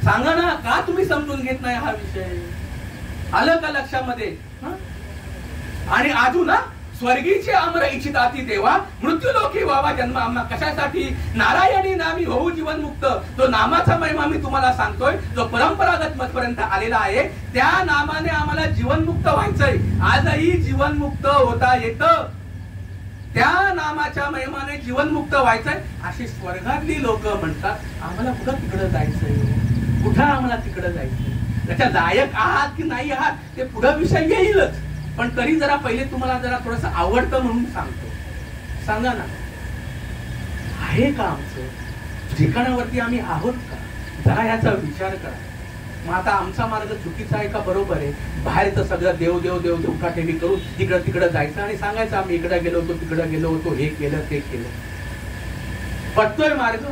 सांगा ना, का तुम्ही समजून घेत नाही हा विषय? आलं का लक्षामध्ये? आणि अजून स्वर्गीचे अमर इच्छिताती देवा, मृत्यूलोकी व्हावा जन्म आम्हा कशासाठी? नारायणी नामी होऊ जीवनमुक्त. तो नामाचा महिमा मी तुम्हाला सांगतोय, जो परंपरागत मतपर्यंत आलेला आहे. त्या नामाने आम्हाला जीवनमुक्त व्हायचंय. आजही जीवनमुक्त होता येतं. त्या नामाच्या महिमाने जीवनमुक्त व्हायचंय. अशी स्वर्गातली लोक म्हणतात, आम्हाला कुठं तिकडं जायचंय, कुठं आम्हाला तिकडं जायचंय. त्याच्या लायक आहात की नाही आहात ते पुढं विषय येईलच. पण तरी जरा पहिले तुम्हाला जरा थोडस आवडतं म्हणून सांगतो. सांगा ना, आहे का आमचं ठिकाणावरती आम्ही आहोत का? जरा याचा विचार करा. मग आता आमचा मार्ग चुकीचा आहे का बरोबर आहे? बाहेर तर सगळं देव देव देव देव उठाठेवी करून तिकडं तिकडं जायचं आणि सांगायचं आम्ही इकडे गेलो होतो, तिकडे गेलो होतो, हे केलं ते केलं. पटतोय मार्ग?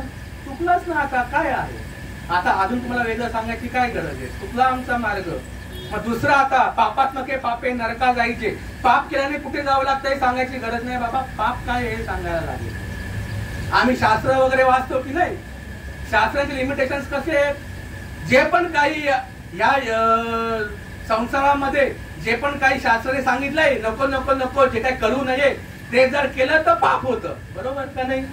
चुकलाच ना. आता काय आहे? आता अजून तुम्हाला वेगळं सांगायची काय गरज आहे? चुकला आमचा मार्ग. मग दुसरा, आता पापात्मके पापे नरका जायचे. पाप केल्याने कुठे जावं लागतंय सांगायची गरज नाही बाबा. पाप काय हे सांगायला लागेल. आम्ही शास्त्र वगैरे वाचतो की नाही? शास्त्राचे लिमिटेशन कसे आहेत? जे पण काही या संसारामध्ये जे पण काही शास्त्राने सांगितलंय, नको नको नको, जे काही करू नये ते जर केलं तर पाप होतं. बरोबर का नाही?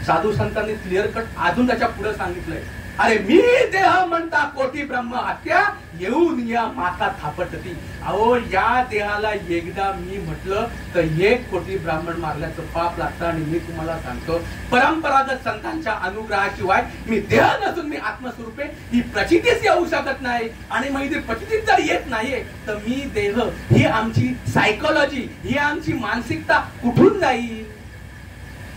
साधू संतांनी क्लिअर कट अजून त्याच्या पुढे सांगितलंय, अरे मी देह म्हणता कोटी ब्रह्म हत्या, येऊन या माता थापटती. अहो, या देहाला एकदा मी म्हटलं तर 1 कोटी ब्राह्मण मारल्याचं पाप लागतं. आणि मी तुम्हाला सांगतो, परंपरागत संतांच्या अनुग्रहाशिवाय मी देह नसून मी आत्मस्वरूपे ही प्रचितीच येऊ शकत नाही. आणि मग ती प्रचितीच जर येत नाहीये तर मी देह, ही आमची सायकोलॉजी, ही आमची मानसिकता कुठून जाईल?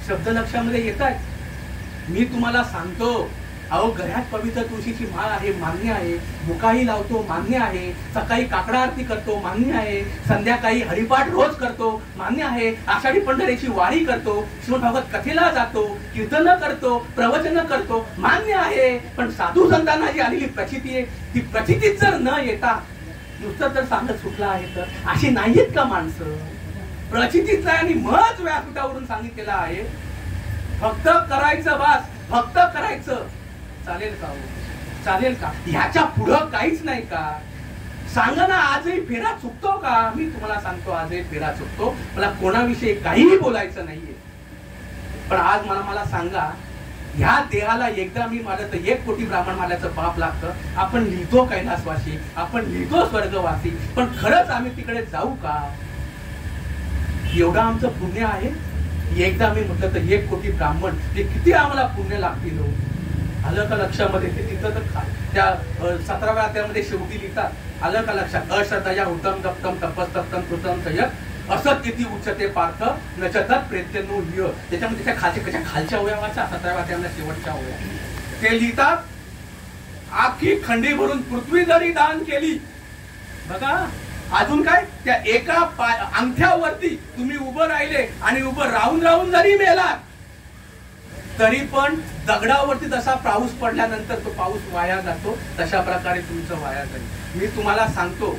शब्द लक्षामध्ये येतात. मी तुम्हाला सांगतो, अहो, घरात पवित्र तुळशीची माळ आहे, मान्य आहे. मुकाही लावतो, मान्य आहे. सकाळी काकडा आरती करतो, मान्य आहे. संध्याकाळी हरिपाठ रोज करतो, मान्य आहे. आषाढी पंढरीची वारी करतो, श्रीमद्भागवत कथेला जातो, कीर्तन करतो, प्रवचन करतो, मान्य आहे. पण साधू संतांना जी आलेली प्रचिती आहे, ती प्रचितीच जर न येता नुसतं जर सांगत सुटला आहे तर अशी नाहीत का माणसं? प्रचितीच आहे आणि मग व्यासपीठावरून सांगितलेलं आहे, फक्त करायचं बास, फक्त करायचं. चालेल का? चालेल का? ह्याच्या पुढं काहीच नाही का? सांगा ना. आजही फेरा चुकतो का? मी तुम्हाला सांगतो, आजही फेरा चुकतो. मला कोणाविषयी काहीही बोलायचं नाहीये. पण आज मला सांगा, ह्या देहाला एकदा मी मारलं तर 1 कोटी ब्राह्मण मारल्याचं पाप लागतं. आपण लिहितो कैलासवासी, आपण लिहितो स्वर्गवासी, पण खरंच आम्ही तिकडे जाऊ का? एवढं आमचं पुण्य आहे? एकदा मी म्हटलं तर 1 कोटी ब्राह्मण, ते किती आम्हाला पुण्य लागतील? आलं का लक्षामध्ये? ते तिथं तर त्या 17व्या अध्यायामध्ये शेवटी लिहितात. आलं का लक्षात? अश्रद्धया उत्तम तप्तम तपस्तप्तम कृतम तयत असत किती उच्चते पार्थ नचतत प्रेत्यनो य. त्याच्यामध्ये त्याच्या खालच्या ओव्या वाचा, 17व्या अध्यायामध्ये शेवटच्या ओव्या. ते लिहितात, आखी खंडी भरून पृथ्वी जरी दान केली. बघा, अजून काय? त्या एका अंगठ्यावरती तुम्ही उभं राहिले आणि उभं राहून राहून जरी मेलात तरी पण दगडावरती जसा पाऊस पडल्यानंतर तो पाऊस वाया जातो, तशा प्रकारे तुमचं वाया जाईल. मी तुम्हाला सांगतो,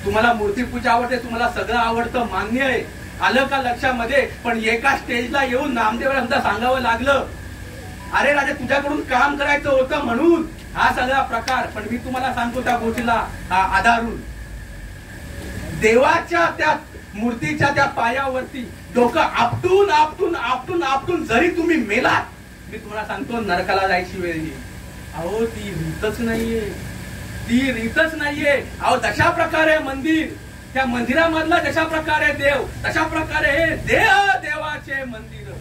तुम्हाला मूर्तीपूजा आवडते, तुम्हाला सगळं आवडतं, मान्य आहे. आलं का लक्षामध्ये? पण एका स्टेजला येऊन नामदेवाला सांगावं लागलं, अरे राजा, तुझ्याकडून काम करायचं होतं म्हणून हा सगळा प्रकार. पण मी तुम्हाला सांगतो, त्या गोष्टीला आधारून देवाच्या त्या मूर्तीच्या त्या पायावरती डोकं आपटून आपटून आपटून आपटून जरी तुम्ही मेलात, मी तुम्हाला सांगतो नरकाला जायची वेळ येईल. अहो, ती रीतच नाहीये, ती रीतच नाहीये. अहो, तशा प्रकारे मंदिर, त्या मंदिरामधला जशा प्रकारे देव, तशा प्रकारे हे देवाचे मंदिर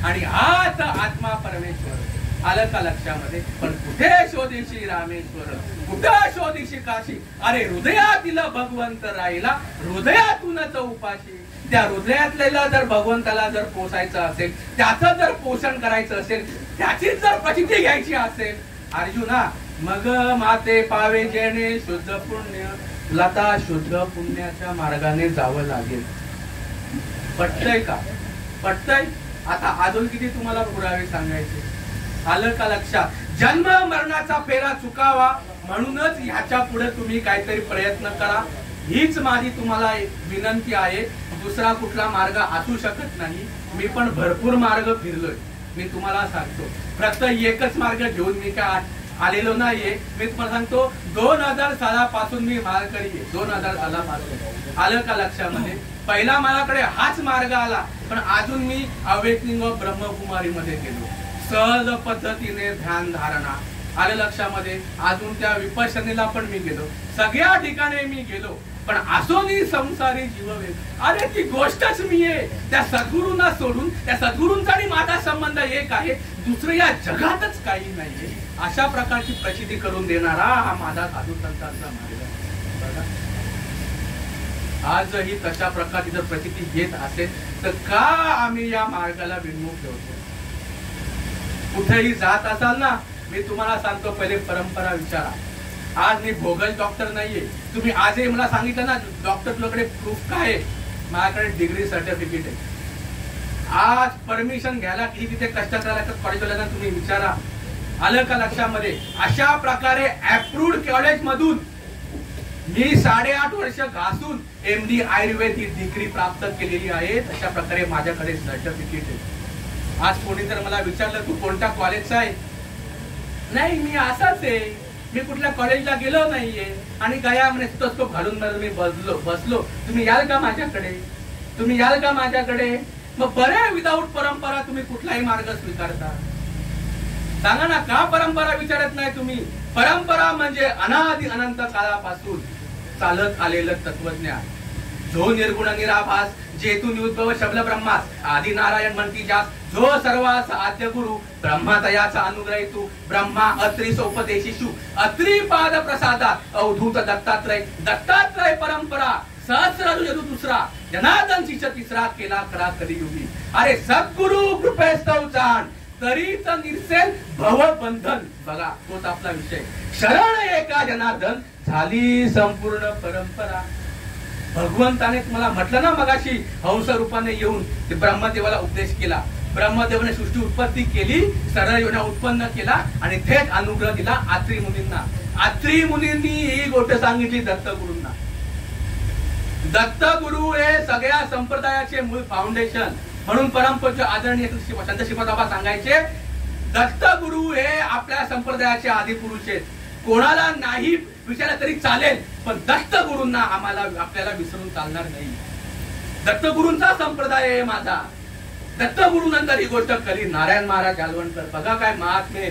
आणि आत आत्मा परमेश्वर. आलं का लक्षामध्ये? पण कुठे शोधीशी रामेश्वर, कुठे शोधीशी काशी. अरे, हृदयातील भगवंत राहिला, हृदयातूनच उपाशी. त्या हृदयातलेला जर भगवंताला जर पोसायचं असेल, त्याचं जर पोषण करायचं असेल, त्याचीच जर प्रचिती घ्यायची असेल, अर्जुना, मग माते पावे जेणे शुद्ध पुण्य, लता शुद्ध पुण्याच्या मार्गाने जावं लागेल. पटतंय का? पटतंय? आता अजून किती तुम्हाला पुरावे सांगायचे? आलं का लक्षात? जन्म मरणाचा फेरा चुकावा म्हणूनच ह्याच्या पुढे तुम्ही काहीतरी प्रयत्न करा. हीच माझी तुम्हाला विनंती आहे. दुसरा कुठला मार्ग असू शकत नाही. मी पण भरपूर मार्ग फिरलोय. मी तुम्हाला सांगतो, फक्त एकच मार्ग घेऊन मी काय आलेलो नाहीये. मी तुम्हाला सांगतो, 2000 सालापासून मी मार्गकरी आहे. 2000 सालापासून. आलं का लक्षामध्ये? पहिला माझ्याकडे हाच मार्ग आला, पण अजून मी अवेकनिंग ऑफ ब्रह्मकुमारी मध्ये गेलो. सहज पद्धतीने ध्यान धारणा आलं लक्षामध्ये. अजून त्या विपश्यनेला पण मी गेलो, सगळ्या ठिकाणी मी गेलो, पण असोनी संसारी जीववेग. अरे ती गोष्टच मी आहे. त्या सद्गुरूंना सोडून त्या सद्गुरूंचा आणि माझा संबंध एक आहे, दुसरं या जगातच काही नाहीये. अशा प्रकारची प्रचिती करून देणारा हा माझा साधू संतांचा मार्ग आहे. आजही तशा प्रकारची जर प्रचिती येत असेल तर का आम्ही या मार्गाला विन्मुख ठेवतो? कुठेही जात असाल ना, मी तुम्हाला सांगतो, पहिले परंपरा विचारा. आज मी भोगल डॉक्टर नाहीये. तुम्ही आजही मला सांगितलं ना डॉक्टर तुझ्याकडे प्रूफ काय आहे? माझ्याकडे डिग्री सर्टिफिकेट आहे. आज परमिशन घ्यायला किती तिथे कष्ट करायला लागतात कॉलेजवाल्यांना, तुम्ही विचारा. आलं का लक्षामध्ये? अशा प्रकारे अप्रूव्ड कॉलेज मधून मी 8.5 वर्ष घासून MD आयुर्वेद ही डिग्री प्राप्त केलेली आहे. अशा प्रकारे माझ्याकडे सर्टिफिकेट आहे. आज कोणी तर मला विचारलं तू कोणत्या कॉलेजचा आहे? नाही, मी असाच आहे, मी कुठल्या कॉलेजला गेलो नाहीये. आणि गया म्हणे स्टेथोस्कोप घालून मी बसलो. तुम्ही याल का माझ्याकडे? तुम्ही याल का माझ्याकडे? मग बरे विदाऊट परंपरा तुम्ही कुठलाही मार्ग स्वीकारता? सांगा ना, का परंपरा विचारत नाही तुम्ही? परंपरा म्हणजे अनादि अनंत काळापासून चालत आलेलं तत्वज्ञान. जो निर्गुण निराभास, जेतून उद्भव शब्द ब्रह्मास, आदि नारायण म्हणती जास, जो सर्वास आद्य गुरु, ब्रह्मा तयाचा अनुग्रह तू, ब्रह्मा अत्रि सोपदेशिषु, अत्रि पाद प्रसादात, अवधूत दत्तात्रय, दत्तात्रय परंपरा, सहस्र जदू दुसरा, जनार्दन शिष्य तिसरा, केला खरा कलियुगी. अरे सद्गुरु कृपेस्तव जाण, तरीच निर्सेल भव बंधन. बघा, तोच आपला विषय. शरण एका जनार्दन, झाली संपूर्ण परंपरा. भगवंताने तुम्हाला म्हटलं ना मगाशी, हंस रूपाने येऊन ते ब्रह्मदेवाला उपदेश केला. ब्रह्मदेवाने सृष्टी उत्पत्ती केली, सरळ योजना उत्पन्न केला आणि थेट अनुग्रह दिला आत्री मुनींना. आत्री मुनींनी ही गोष्ट सांगितली दत्तगुरूंना. दत्तगुरु हे सगळ्या संप्रदायाचे मूळ फाउंडेशन. म्हणून परमपूज्य आदरणीय संत श्रीपाद बाबा सांगायचे, दत्तगुरु हे आपल्या संप्रदायाचे आदिपुरुष आहेत. कोणाला नाही विचारलं तरी चालेल, पण दत्तगुरूंना आपल्याला विसरून चालणार नाही. दत्तगुरूंचा संप्रदाय आहे माझा. दत्तगुरूनंतर ही गोष्ट करी नारायण महाराज जालवणकर. बघा काय महात्मे.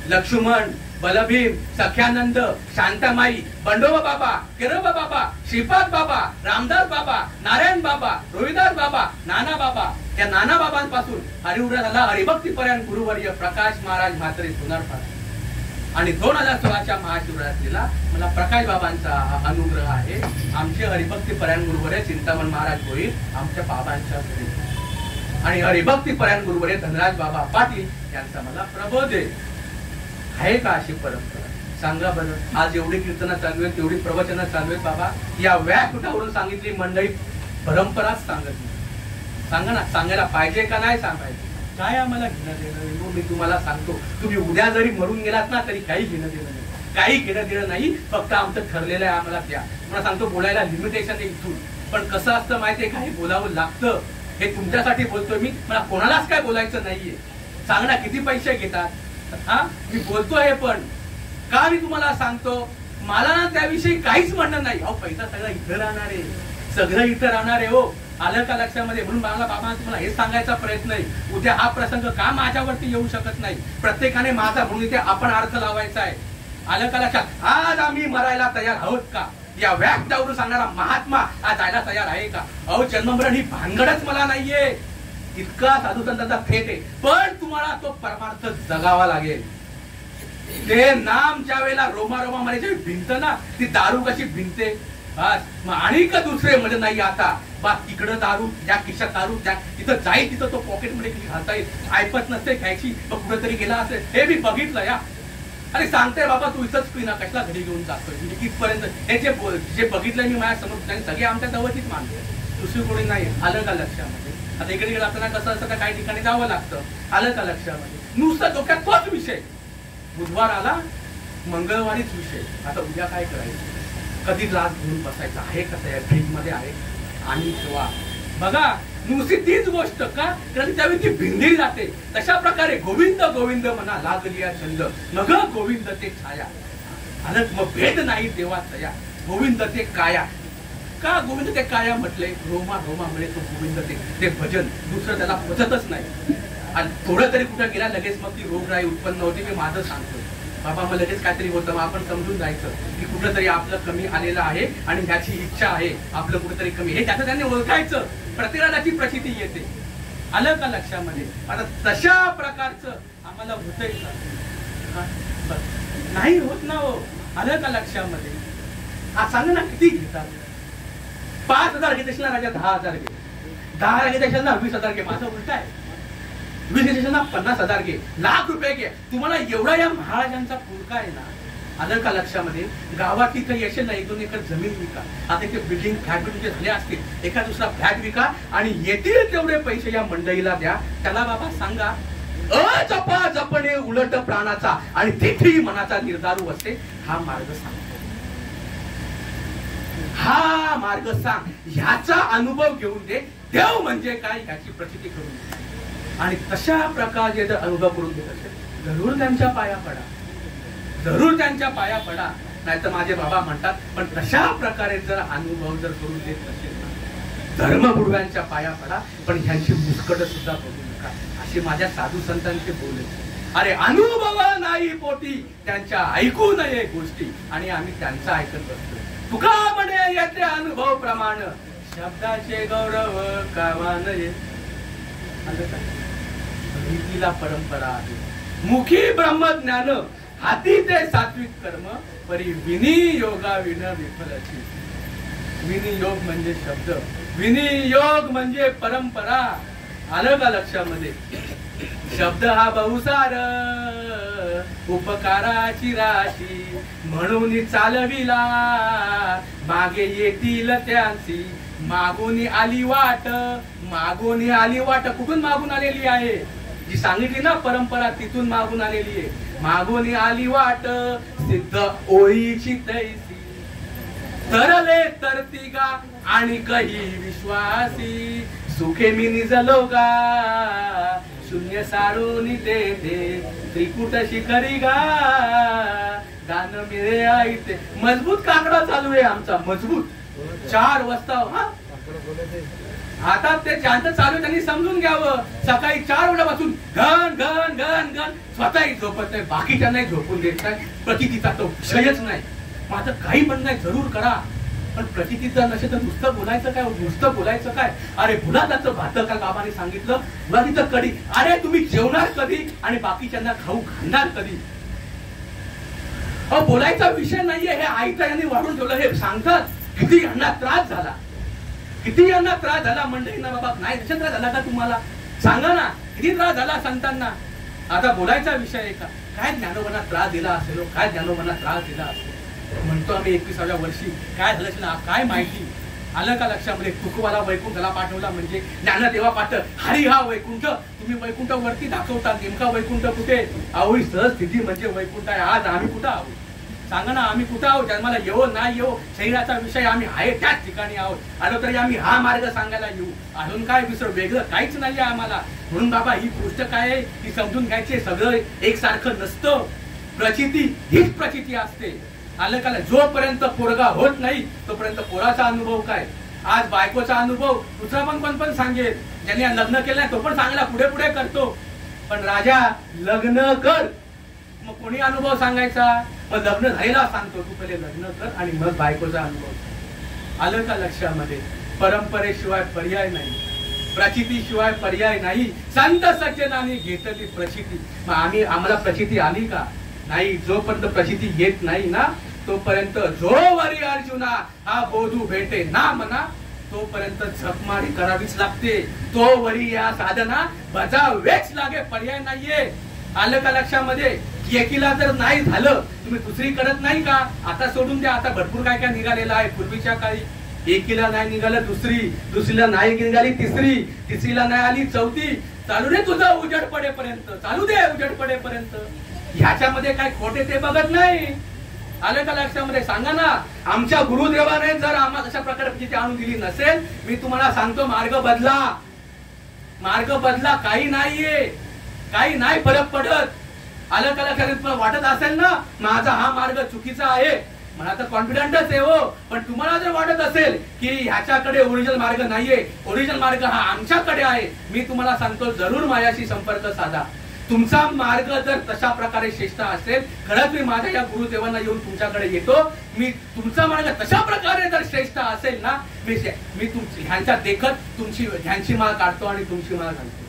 लक्ष्मण, बलभीम, सख्यानंद, शांतामाई, बंडोबा बाबा, केरोबा बाबा, श्रीपाद बाबा, रामदास बाबा, नारायण बाबा, रोहिदास बाबा, नाना बाबा. या नाना बाबांपासून हरिउरा झाला हरिभक्तीपर्यंत गुरुवर्य प्रकाश महाराज म्हात्रे सोनारपाडा. आणि 2016च्या महाशिवरात्रीला मला प्रकाश बाबांचा अनुग्रह आहे. आमचे हरिभक्तीपर्यंत गुरुवर्य चिंतामण महाराज होईल आमच्या बाबांच्या घरी. आणि हरिभक्तीपर्यंत गुरुवर्य धनराज बाबा पाटील यांचा मला प्रबोध आहे का अशी परंपरा? सांगा बरं. आज एवढी कीर्तनं चालू आहेत, एवढी प्रवचनं चालू आहेत बाबा. या व्यासपीठावरून सांगितली मंडळी परंपराच सांगत. सांगा ना, सांगायला पाहिजे का नाही सांगायचं? काय आम्हाला घेणं देणं? मी तुम्हाला सांगतो, तुम्ही उद्या जरी मरून गेलात ना तरी काही घेणं देणं नाही, काही घेणं देणं नाही. फक्त आमचं ठरलेलं आहे, आम्हाला द्या. मला सांगतो, बोलायला लिमिटेशन आहे इथून, पण कसं असतं माहितीये, काही बोलावं लागतं. हे तुमच्यासाठी बोलतोय मी, मला कोणालाच काय बोलायचं नाहीये. सांग ना, किती पैसे घेतात? हा, मी बोलतोय, पण का मी तुम्हाला सांगतो, मला ना त्याविषयी काहीच म्हणणं नाही. अहो, पैसा सगळं इथं राहणार आहे, सगळं इथं राहणार आहे. हो, आलं का लक्षामध्ये? म्हणून मला बाबा तुम्हाला हे सांगायचा प्रयत्न आहे, उद्या हा प्रसंग का माझ्यावरती येऊ शकत नाही. प्रत्येकाने माझा म्हणून इथे आपण अर्थ लावायचा आहे. आलं का लक्षात? आज आम्ही मरायला तयार आहोत का? या व्याख्यावरून सांगणारा महात्मा आज जायला तयार आहे का? अहो, जन्ममरण ही भानगडच मला नाहीये. इतका साधू संतांचा थेट आहे, पण तुम्हाला तो परमार्थ जगावा लागेल. ते नाम ज्या वेळेला रोमा मध्ये भिंत ना, ती दारू कशी भिंते, आणि का दुसरे म्हणजे नाही. आता बा तिकडं दारू, त्या खिशात दारू, त्या तिथं जाईल तिथं तो पॉकेट मध्ये घालता येईल, ऐपत नसते घ्यायची, मग कुठेतरी गेला असेल. हे मी बघितलं या. अरे सांगते बाबा, तू इथंच पिना, कशा घरी घेऊन जातोय? म्हणजे कितपर्यंत हे जे बघितलंय मी माझ्या समोर, सगळे आमच्या जवळचीच मानते, दुसरी कोणी नाही. आलं का लक्षामध्ये? आता इकडे गेलं आपल्याला कसं असतं, काही ठिकाणी जावं लागतं. आलं का लक्षामध्ये? नुसतं डोक्यात तोच विषय. बुधवार आला, मंगळवारीच विषय. आता उद्या काय करायचं? कधी ग्लास घेऊन बसायचा आहे, कसं आहे, फ्रीज मध्ये आहे आणि किंवा बघा, नुसती तीच गोष्ट का? कारण त्यावेळी ती भिंडी जाते. तशा प्रकारे गोविंद गोविंद म्हणा लागलिया छंद, मग गोविंद ते छाया. आलं मग भेद नाही देवा तया, गोविंद ते काया. का गोविंद ते काया म्हटले, रोमा रोमामुळे तो गोविंद ते भजन दुसरं त्याला पचतच नाही. आणि थोडं तरी कुठं गेला लगेच मग ती रोगराई उत्पन्न होती. मी माझं सांगतो बाबा, मग लगेच काहीतरी होतं. मग आपण समजून जायचं की कुठं तरी आपलं कमी आलेलं आहे आणि ह्याची इच्छा आहे आपलं कुठेतरी कमी, हे त्याचं त्यांनी ओळखायचं. प्रत्येकाला त्याची प्रचिती येते. आलं का लक्षामध्ये? आता तशा प्रकारचं आम्हाला होतंय का? नाही होत ना हो. आलं का लक्षामध्ये? हा सांग ना, किती घेतात? 5,000 घेत असेल ना राजा, 10,000 घे. 10,000 घेत असेल ना 20,000 घे. माझं उलट आहे. 20 घेत असेल ना 50,000 घे, ₹1,00,000 घे. तुम्हाला एवढा या महाराजांचा पुरका आहे ना. आलं का लक्षामध्ये? गावात तिथं येशील ना 1-2 एकर जमीन विका. आता इथे बिल्डिंग फ्लॅट तुमचे झाले असतील, एका दुसरा फ्लॅट विका आणि येतील तेवढे पैसे या मंडळीला द्या. त्याला बाबा सांगा अजपा जपणे उलट प्राणाचा आणि तेथेही मनाचा निर्धारू असते. हा मार्ग सांगतो, हा मार्ग सांग. ह्याचा अनुभव घेऊन दे. देव म्हणजे काय ह्याची प्रचिती करून दे. आणि तशा प्रकारे जर अनुभव करून देत असेल जरूर त्यांच्या पाया पडा, जरूर त्यांच्या पाया पडा. नाही तर माझे बाबा म्हणतात, पण तशा प्रकारे जर अनुभव जर करून देत नसेल ना, धर्मगुरूंच्या पाया पडा, पण ह्यांची मुस्कट सुद्धा बघू नका. असे माझ्या साधू संतांचे बोल. अरे अनुभव नाही पोटी त्यांच्या ऐकू नये गोष्टी, आणि आम्ही त्यांचा ऐकत असतो. तुका म्हणे येते अनुभव प्रमाण, शब्दाचे गौरव कामा नये. रीतीला परंपरा आहे. मुखी ब्रह्मज्ञान, हाती ते सात्विक कर्म, परी विनियोगा विन विफलची. विनियोग म्हणजे शब्द, विनियोग म्हणजे परंपरा. आलं का लक्षामध्ये? शब्द हा बहुसार, उपकाराची राशी, म्हणून चालविला मागे येतील त्यांची. मागून आली वाट, मागून आली वाट. कुठून मागून आलेली आहे? जी सांगितली ना परंपरा, तिथून मागून आलेली आहे. मागून आली वाट, सिद्ध ओळीची तैसी. तरले तरतिगा आणि कही विश्वासी. सुखे मी निजलो गा, शून्य साडून देते त्रिकुट शिखरी गा. दान मिळे आईते. मजबूत काकडा चालू आहे आमचा, मजबूत. 4 वाजता हा आता ते शांत चालू, त्यांनी समजून घ्यावं. सकाळी 4 वाजल्यापासून घन घन घन घन, स्वतःही झोपत नाही, बाकीच्यांनाही झोपून देत नाही. प्रचितीचा तो विषयच नाही. माझं काही म्हणणं नाही, जरूर करा, पण प्रचितीचं नसेल तर नुसतं बोलायचं काय? नुसतं बोलायचं काय? अरे भुलादाचं भात काल बाबांनी सांगितलं, भुलादीचं कढी. अरे तुम्ही जेवणार कधी आणि बाकीच्यांना खाऊ घालणार कधी? बोलायचा विषय नाहीये. हे आईता यांनी वाढून ठेवलं, हे सांगतात. किती यांना त्रास झाला, किती यांना त्रास झाला मंडळींना. बाबा नाही त्रास झाला का तुम्हाला? सांगा ना, किती त्रास झाला संतांना. आता बोलायचा विषय आहे का? काय ज्ञानोबांना त्रास दिला असेल, काय ज्ञानोबांना त्रास दिला असेल. म्हणतो आम्ही 21व्या वर्षी काय झालं ना, काय माहिती. आलं का लक्षामध्ये? तुकोबाला वैकुंठाला पाठवला म्हणजे ज्ञानदेवा पाठ. हरी हा वैकुंठ. तुम्ही वैकुंठ वरती दाखवता, नेमका वैकुंठ कुठे? अहो सहज स्थिती म्हणजे वैकुंठ आहे. आज आम्ही कुठं आहोत? सांगा ना, आम्ही कुठं आहोत? जन्माला येऊ नाही येऊ शरीराचा विषय, आम्ही आहे त्याच ठिकाणी आहोत. आलो तरी आम्ही हा मार्ग सांगायला येऊ. अजून काय दुसरं वेगळं काहीच नाहीये आम्हाला. म्हणून बाबा ही गोष्ट काय आहे ही समजून घ्यायची. सगळं एकसारखं नसतं. प्रचिती हीच प्रचिती असते. आलं का? जोपर्यंत पोरगा होत नाही तोपर्यंत पोराचा अनुभव काय, आज बायकोचा अनुभव दुसरा पण सांगेल. ज्यांनी लग्न केलं नाही तो पण सांगायला पुढे पुढे करतो. पण राजा लग्न कर, मग कोणी अनुभव सांगायचा? मग लग्न झालेला सांगतो, तू पहिले लग्न कर आणि मग बायकोचा अनुभव. आलं का लक्षामध्ये? परंपरेशिवाय पर्याय नाही, प्रचितीशिवाय पर्याय नाही. संत सज्जनांनी घेतली प्रचिती. मग आम्हाला प्रचिती आली का? नाही. जोपर्यंत प्रचिती येत नाही ना तोपर्यंत जो वरी अर्जुना हा बोधू भेटे ना मना, तोपर्यंत झकमारी करावीच लागते. तो वरी या साधना बजावेच लागे, पर्याय नाहीये. आलं का लक्षामध्ये? एकीला जर नाही झालं तुम्ही दुसरी करत नाही का? आता सोडून द्या, आता भरपूर काय काय निघालेलं आहे. पूर्वीच्या काळी एकीला नाही निघालं दुसरी, दुसरीला नाही निघाली तिसरी, तिसरीला नाही आली चौथी. चालू दे तुझं उजड पडेपर्यंत, चालू दे उजड पडेपर्यंत. ह्याच्यामध्ये काय खोटे ते बघत नाही. आलं का लक्षामध्ये? सांगा ना, आमच्या गुरुदेवाने जर आम्हाला अशा प्रकारे आणून दिली नसेल, मी तुम्हाला सांगतो मार्ग बदला, मार्ग बदला. काही नाहीये, काही नाही फरक पडत. आलं का लक्षात? तुला वाटत असेल ना माझा हा मार्ग चुकीचा आहे, मला तर कॉन्फिडंटच आहे हो, पण तुम्हाला जर वाटत असेल की ह्याच्याकडे ओरिजिनल मार्ग नाहीये, ओरिजिनल मार्ग हा आमच्याकडे आहे, मी तुम्हाला सांगतो जरूर माझ्याशी संपर्क साधा. तुमचा मार्ग जर तशा प्रकारे श्रेष्ठ असेल, खरंच मी माझ्या या गुरुदेवांना येऊन तुमच्याकडे येतो, मी तुमचा मार्ग तशा प्रकारे जर श्रेष्ठ असेल ना, मी ह्यांच्या देखत ह्यांची माळ काढतो आणि तुमची माळ घालतो.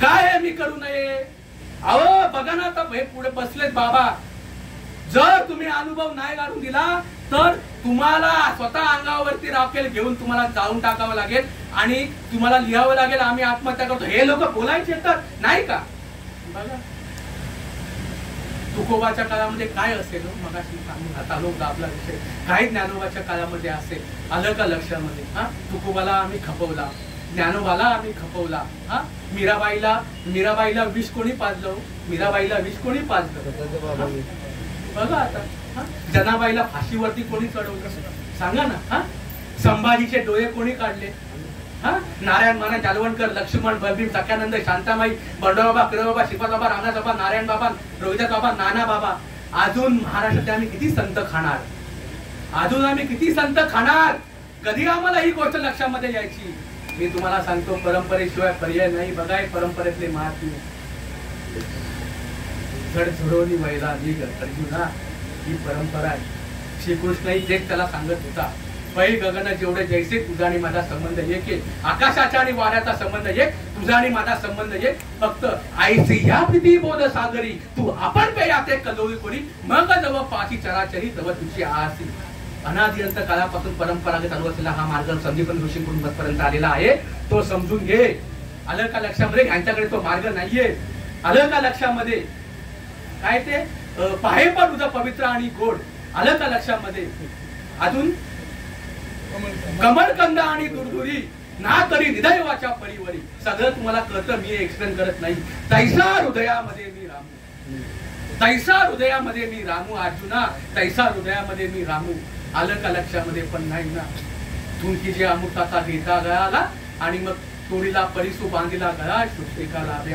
काय मी करू नये? अहो बघा ना, आता हे पुढे बसलेत बाबा, जर तुम्ही अनुभव नाही काढून दिला तर तुम्हाला स्वतः अंगावरती राखेल घेऊन तुम्हाला जाऊन टाकावं लागेल आणि तुम्हाला लिहावं लागेल आम्ही आत्महत्या करतो. हे लोक बोलायचे तर नाही का? बघा तुकोबाच्या काळामध्ये काय असेल, मगाशी सांगून आलो आपला विषय, काय ज्ञानोबाच्या काळामध्ये असेल, आलं का लक्षामध्ये? तुकोबाला आम्ही खपवला, ज्ञानोबाला आम्ही खपवला, मीराबाईला विष कोणी पाजलं? मीराबाईला विष कोणी पाजलं? बघा आता जनाबाईला फाशीवरती कोणी चढवलं सांगा ना? संभाजीचे डोळे कोणी काढले? नारायण माना, जालवणकर, लक्ष्मण, बलभीम, सख्यानंद, शांताबाई, बंडोबाबा, किरोबाबा, श्रीपादबाबा, राणाबाबा, नारायण बाबा, रोहिदास बाबा, नाना बाबा. अजून महाराष्ट्रात आम्ही किती संत खाणार? अजून आम्ही किती संत खाणार? कधी आम्हाला ही गोष्ट लक्षामध्ये यायची? मी तुम्हाला सांगतो परंपरेशिवाय पर्याय नाही. बघा परंपरेतले महात्मे, झडझडोनी वैला निघ अर्जुना, ही परंपरा आहे. श्रीकृष्णही तेच त्याला सांगत होता, पै गगन जेवढे जैसे तुझा आणि माझा संबंध एक आहे, आकाशाचा आणि वाऱ्याचा संबंध एक, तुझा आणि माझा संबंध एक, फक्त आईचे या प्रीती बोध सागरी, तू आपण पे याते कलोळी कोणी, मग जव पाची चराचरी तव तुझी आसी. अनादिअंत काळापासून परंपरागत चालू असलेला हा मार्ग संदीपन ऋषींकडून बसपर्यंत आलेला आहे. तो समजून घे. आलं का लक्षामध्ये? यांच्याकडे तो मार्ग नाहीये. आलं का लक्षामध्ये? काय ते पाहे पण तुझं पवित्र आणि गोड. आलं का लक्षामध्ये? अजून कमळकंद आणि दुर्दुरी ना तरी हृदयवाच्या परीवरी. सगळं तुम्हाला कळतं, मी एक्सप्लेन करत नाही. तैसा हृदयामध्ये मी रामू, तैसा हृदयामध्ये मी रामू अर्जुना, तैसा हृदयामध्ये मी रामू. आलं का लक्षामध्ये? पण नाही ना. तुमची जे अमृताचा घेता गळाला आणि मग तोडीला परिसू बांधिला गळा, शुभेका लाभे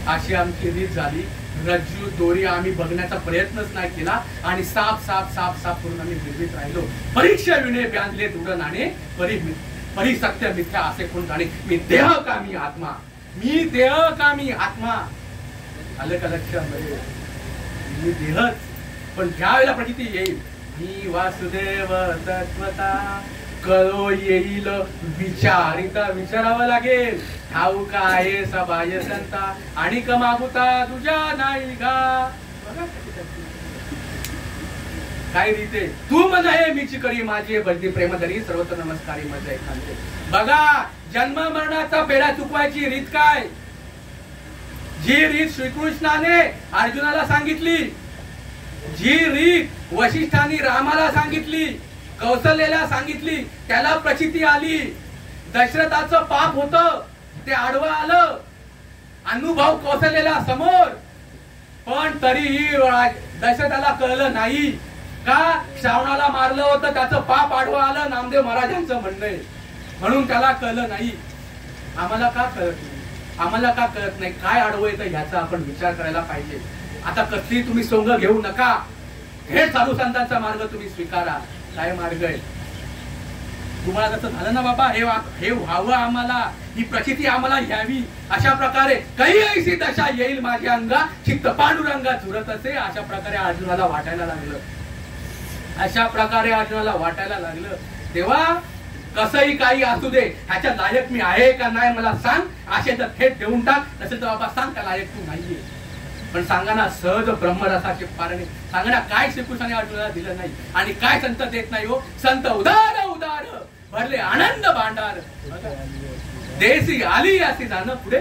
अशी आमची रीत झाली. रज्जू दोरी आम्ही बघण्याचा प्रयत्नच नाही केला आणि साफ साफ साफ साफ करून आम्ही निर्मित राहिलो. परीक्षा विणे बांधले दुडनाने, परी सत्य मिथ्या असे कोण जाणे. मी देह कामी आत्मा, मी देह कामी आत्मा. आलं का लक्षामध्ये? मी देहच, पण ज्या वेळेला प्रचिती येईल मी वासुदेव तत्वता कळो येईल विचारिता, विचारावं लागेल. ठाऊक आहे सबाय संता आणि कमागुता तुझ्या नाही का? काय रीते तू मजा आहे मीची करी माझी बलती प्रेमधरी सर्वत्र नमस्कारी मजा एखादे. बघा जन्म मरणाचा फेरा चुकवायची रीत काय? जी रीत श्रीकृष्णाने अर्जुनाला सांगितली, जी रीत वशिष्ठांनी रामाला सांगितली, कौशल्याला सांगितली, त्याला प्रचिती आली. दशरथाचं पाप होतं, ते आडवं आलं, अनुभव कौशल्याला समोर, पण तरीही दशरथाला कळलं नाही का? श्रावणाला मारलं होतं, त्याचं पाप आडवं आलं, नामदेव महाराजांचं म्हणणं आहे, म्हणून त्याला कळलं नाही. आम्हाला का कळत नाही? आम्हाला का कळत नाही? काय आडवं येतं ह्याचा आपण विचार करायला पाहिजे. आता कसली तुम्ही सोंग घेऊ नका. हे साधू संतांचा मार्ग तुम्ही स्वीकारा. काय मार्ग आहे? तुम्हाला कसं झालं ना बाबा, हे व्हावं, आम्हाला ही प्रचिती आम्हाला घ्यावी, अशा प्रकारे काही ऐशी दशा येईल माझ्या अंगा, चित्त पांडुरंगा झुरत असे. अशा प्रकारे अर्जुनाला वाटायला लागलं, अशा प्रकारे अर्जुनाला वाटायला लागलं. तेव्हा कसंही काही असू दे, ह्याच्या लायक मी आहे का नाही मला सांग. असे तर थेट देऊन टाक, नसेल तर बाबा सांग का लायक तू नाहीये. पण सांगा ना सहज ब्रह्मरसाचे पारणे. सांगा ना काय श्रीकृष्णाने अर्जुनाला दिलं नाही आणि काय संत देत नाही हो. संत उदार उदार भरले आनंद भांडार. देसी आली अशी जाणं पुढे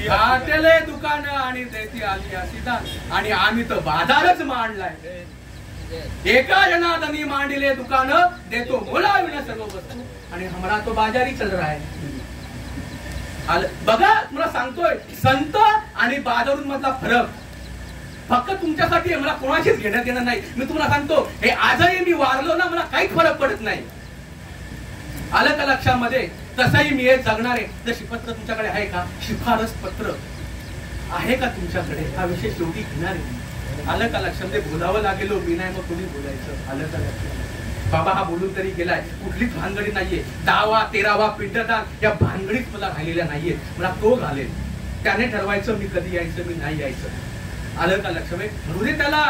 घातले दुकान आणि देती आली अशी जाण. आणि आम्ही तर बाजारच मांडलाय. एका जनादनी मांडले दुकान, देतो मोला विना सर्व वस्तू आणि हमारा तो बाजारी चल रहा है. बघा मला सांगतोय, संत आणि बाजारून मधला फरक फक्त तुमच्यासाठी मला कोणाशीच घेण्यात येणार नाही. मी तुम्हाला सांगतो, हे आजही मी वारलो ना, मला काहीच फरक पडत नाही. आलं का लक्षामध्ये? तसंही मी हे जगणार आहे. जर शिफारस तुमच्याकडे आहे का? शिफारस पत्र आहे का तुमच्याकडे? हा विषय शेवटी घेणार आहे. आलं का लक्षामध्ये? बोलावं लागेल, मी नाही मग कोणी बोलायचं. आलं का लक्षात? बाबा हा बोलून तरी गेलाय, कुठलीच भानगडी नाहीये. 10वा 13वा पिंडदान या भानगडीत मला राहिलेल्या नाहीये. मला तो घालेल, त्याने ठरवायचं मी कधी यायचं मी नाही यायचं. आलं का लक्षामध्ये? म्हणू दे त्याला,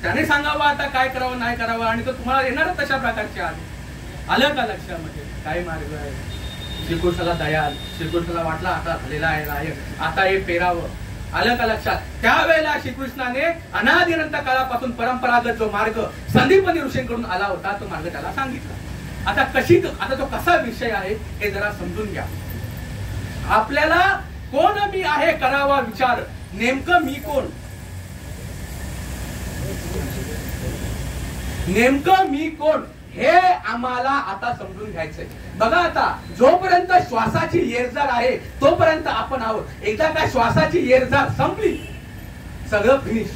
त्याने सांगावं आता काय करावं नाही करावं, आणि तो तुम्हाला येणारच तशा प्रकारचे आहे. आलं का लक्षामध्ये? काय मार्ग आहे? श्रीकृष्णाला दयाल, श्रीकृष्णाला वाटला आता झालेला आहे नायक, आता हे पेरावं. आलं का लक्षात? त्यावेळेला श्रीकृष्णाने अनादिनंत काळापासून परंपरागत जो मार्ग संदीपनी ऋषींकडून आला होता तो मार्ग त्याला सांगितला. आता तो कसा विषय आहे हे जरा समजून घ्या. आपल्याला कोण मी आहे करावा विचार. नेमकं मी कोण? नेमकं मी कोण हे आम्हाला आता समजून घ्यायचंय. बघा आता जोपर्यंत श्वासाची येरझार आहे तोपर्यंत आपण आहोत. एकदा का श्वासाची येरझार संपली सगळं फिनिश.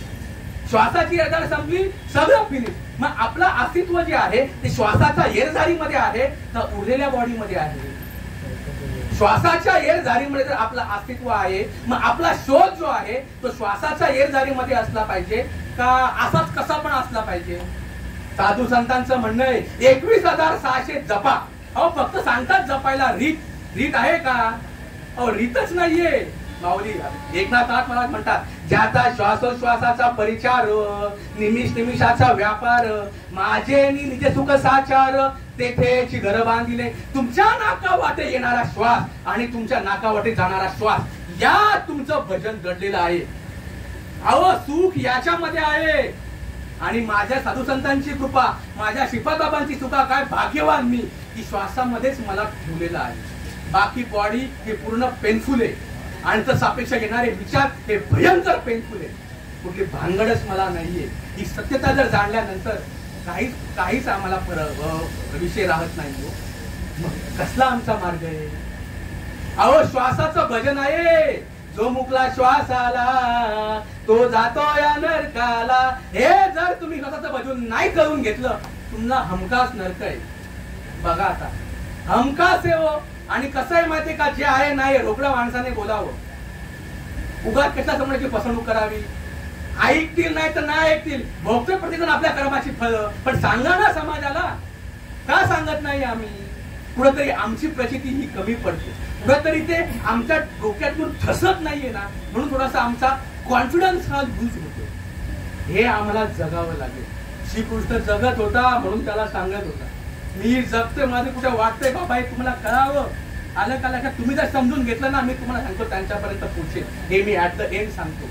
श्वासाची येरझार संपली सगळं फिनिश. मग आपलं अस्तित्व जे आहे ते श्वासाच्या येरझारीमध्ये आहे तर उरलेल्या बॉडीमध्ये आहे. श्वासाच्या येरझारीमध्ये जर आपलं अस्तित्व आहे मग आपला शोध जो आहे तो श्वासाच्या येरझारीमध्ये असला पाहिजे का असाच कसा पण असला पाहिजे? साधू संतांचं म्हणणं आहे 21,600 जपा. अहो फक्त सांगतात जपायला, रीत आहे का? अहो रीतच नाहीये. माऊली एकनाथ महाराज म्हणतात ज्याचा श्वासोश्वासाचा परिचार, निमिष निमिषाचा व्यापार, माझे निज सुख साचार, तेथेची घर बांधिले. तुमच्या नाकावाटे येणारा श्वास आणि तुमच्या नाकावाटे जाणारा श्वास या तुमचं भजन घडलेलं आहे. अहो सुख याच्यामध्ये आहे. आणि माझ्या साधू संतांची कृपा, माझ्या श्रीपादबाबांची चुका, काय भाग्यवान मी की श्वासामध्येच मला ठेवलेला आहे. बाकी बॉडी हे पूर्ण पेनफुल आहे आणि तर सापेक्ष येणारे विचार हे भयंकर पेनफुल आहे. कुठली भानगडच मला नाहीये. ही सत्यता जर जाणल्यानंतर काहीच आम्हाला विषय राहत नाही. मग कसला आमचा मार्ग आहे? अहो श्वासाचं भजन आहे. जो मुकला श्वास आला तो जातो या नरकाला. हे जर तुम्ही स्वतःचं भजन नाही करून घेतलं तुम्हाला हमखास नरक आहे. बघा आता हमखास आहे हो. आणि कसं आहे माहितीये का, जे आहे नाही रोकड्या माणसाने बोलावं. उगाच कशा समजायची फसवणूक करावी. ऐकतील नाही तर नाही ऐकतील, भोगतोय प्रतिजण आपल्या कर्माची फळं. पण सांगा ना समाजाला. का सांगत नाही आम्ही? कुठेतरी आमची प्रचिती ही कमी पडते, कुठेतरी ते आमच्या डोक्यातून ठसत नाहीये ना, म्हणून थोडासा आमचा कॉन्फिडन्स हा लूज होतो. हे आम्हाला जगावं लागेल. श्रीकृष्ण जगत होता म्हणून त्याला सांगत होता मी जगतोय, माझं कुठे वाटतंय बाबा हे तुम्हाला कळावं. आलं का लक्षात? तुम्ही जर समजून घेतलं ना मी तुम्हाला सांगतो त्यांच्यापर्यंत पोहोचेल. हे मी ऍट द एंड सांगतो.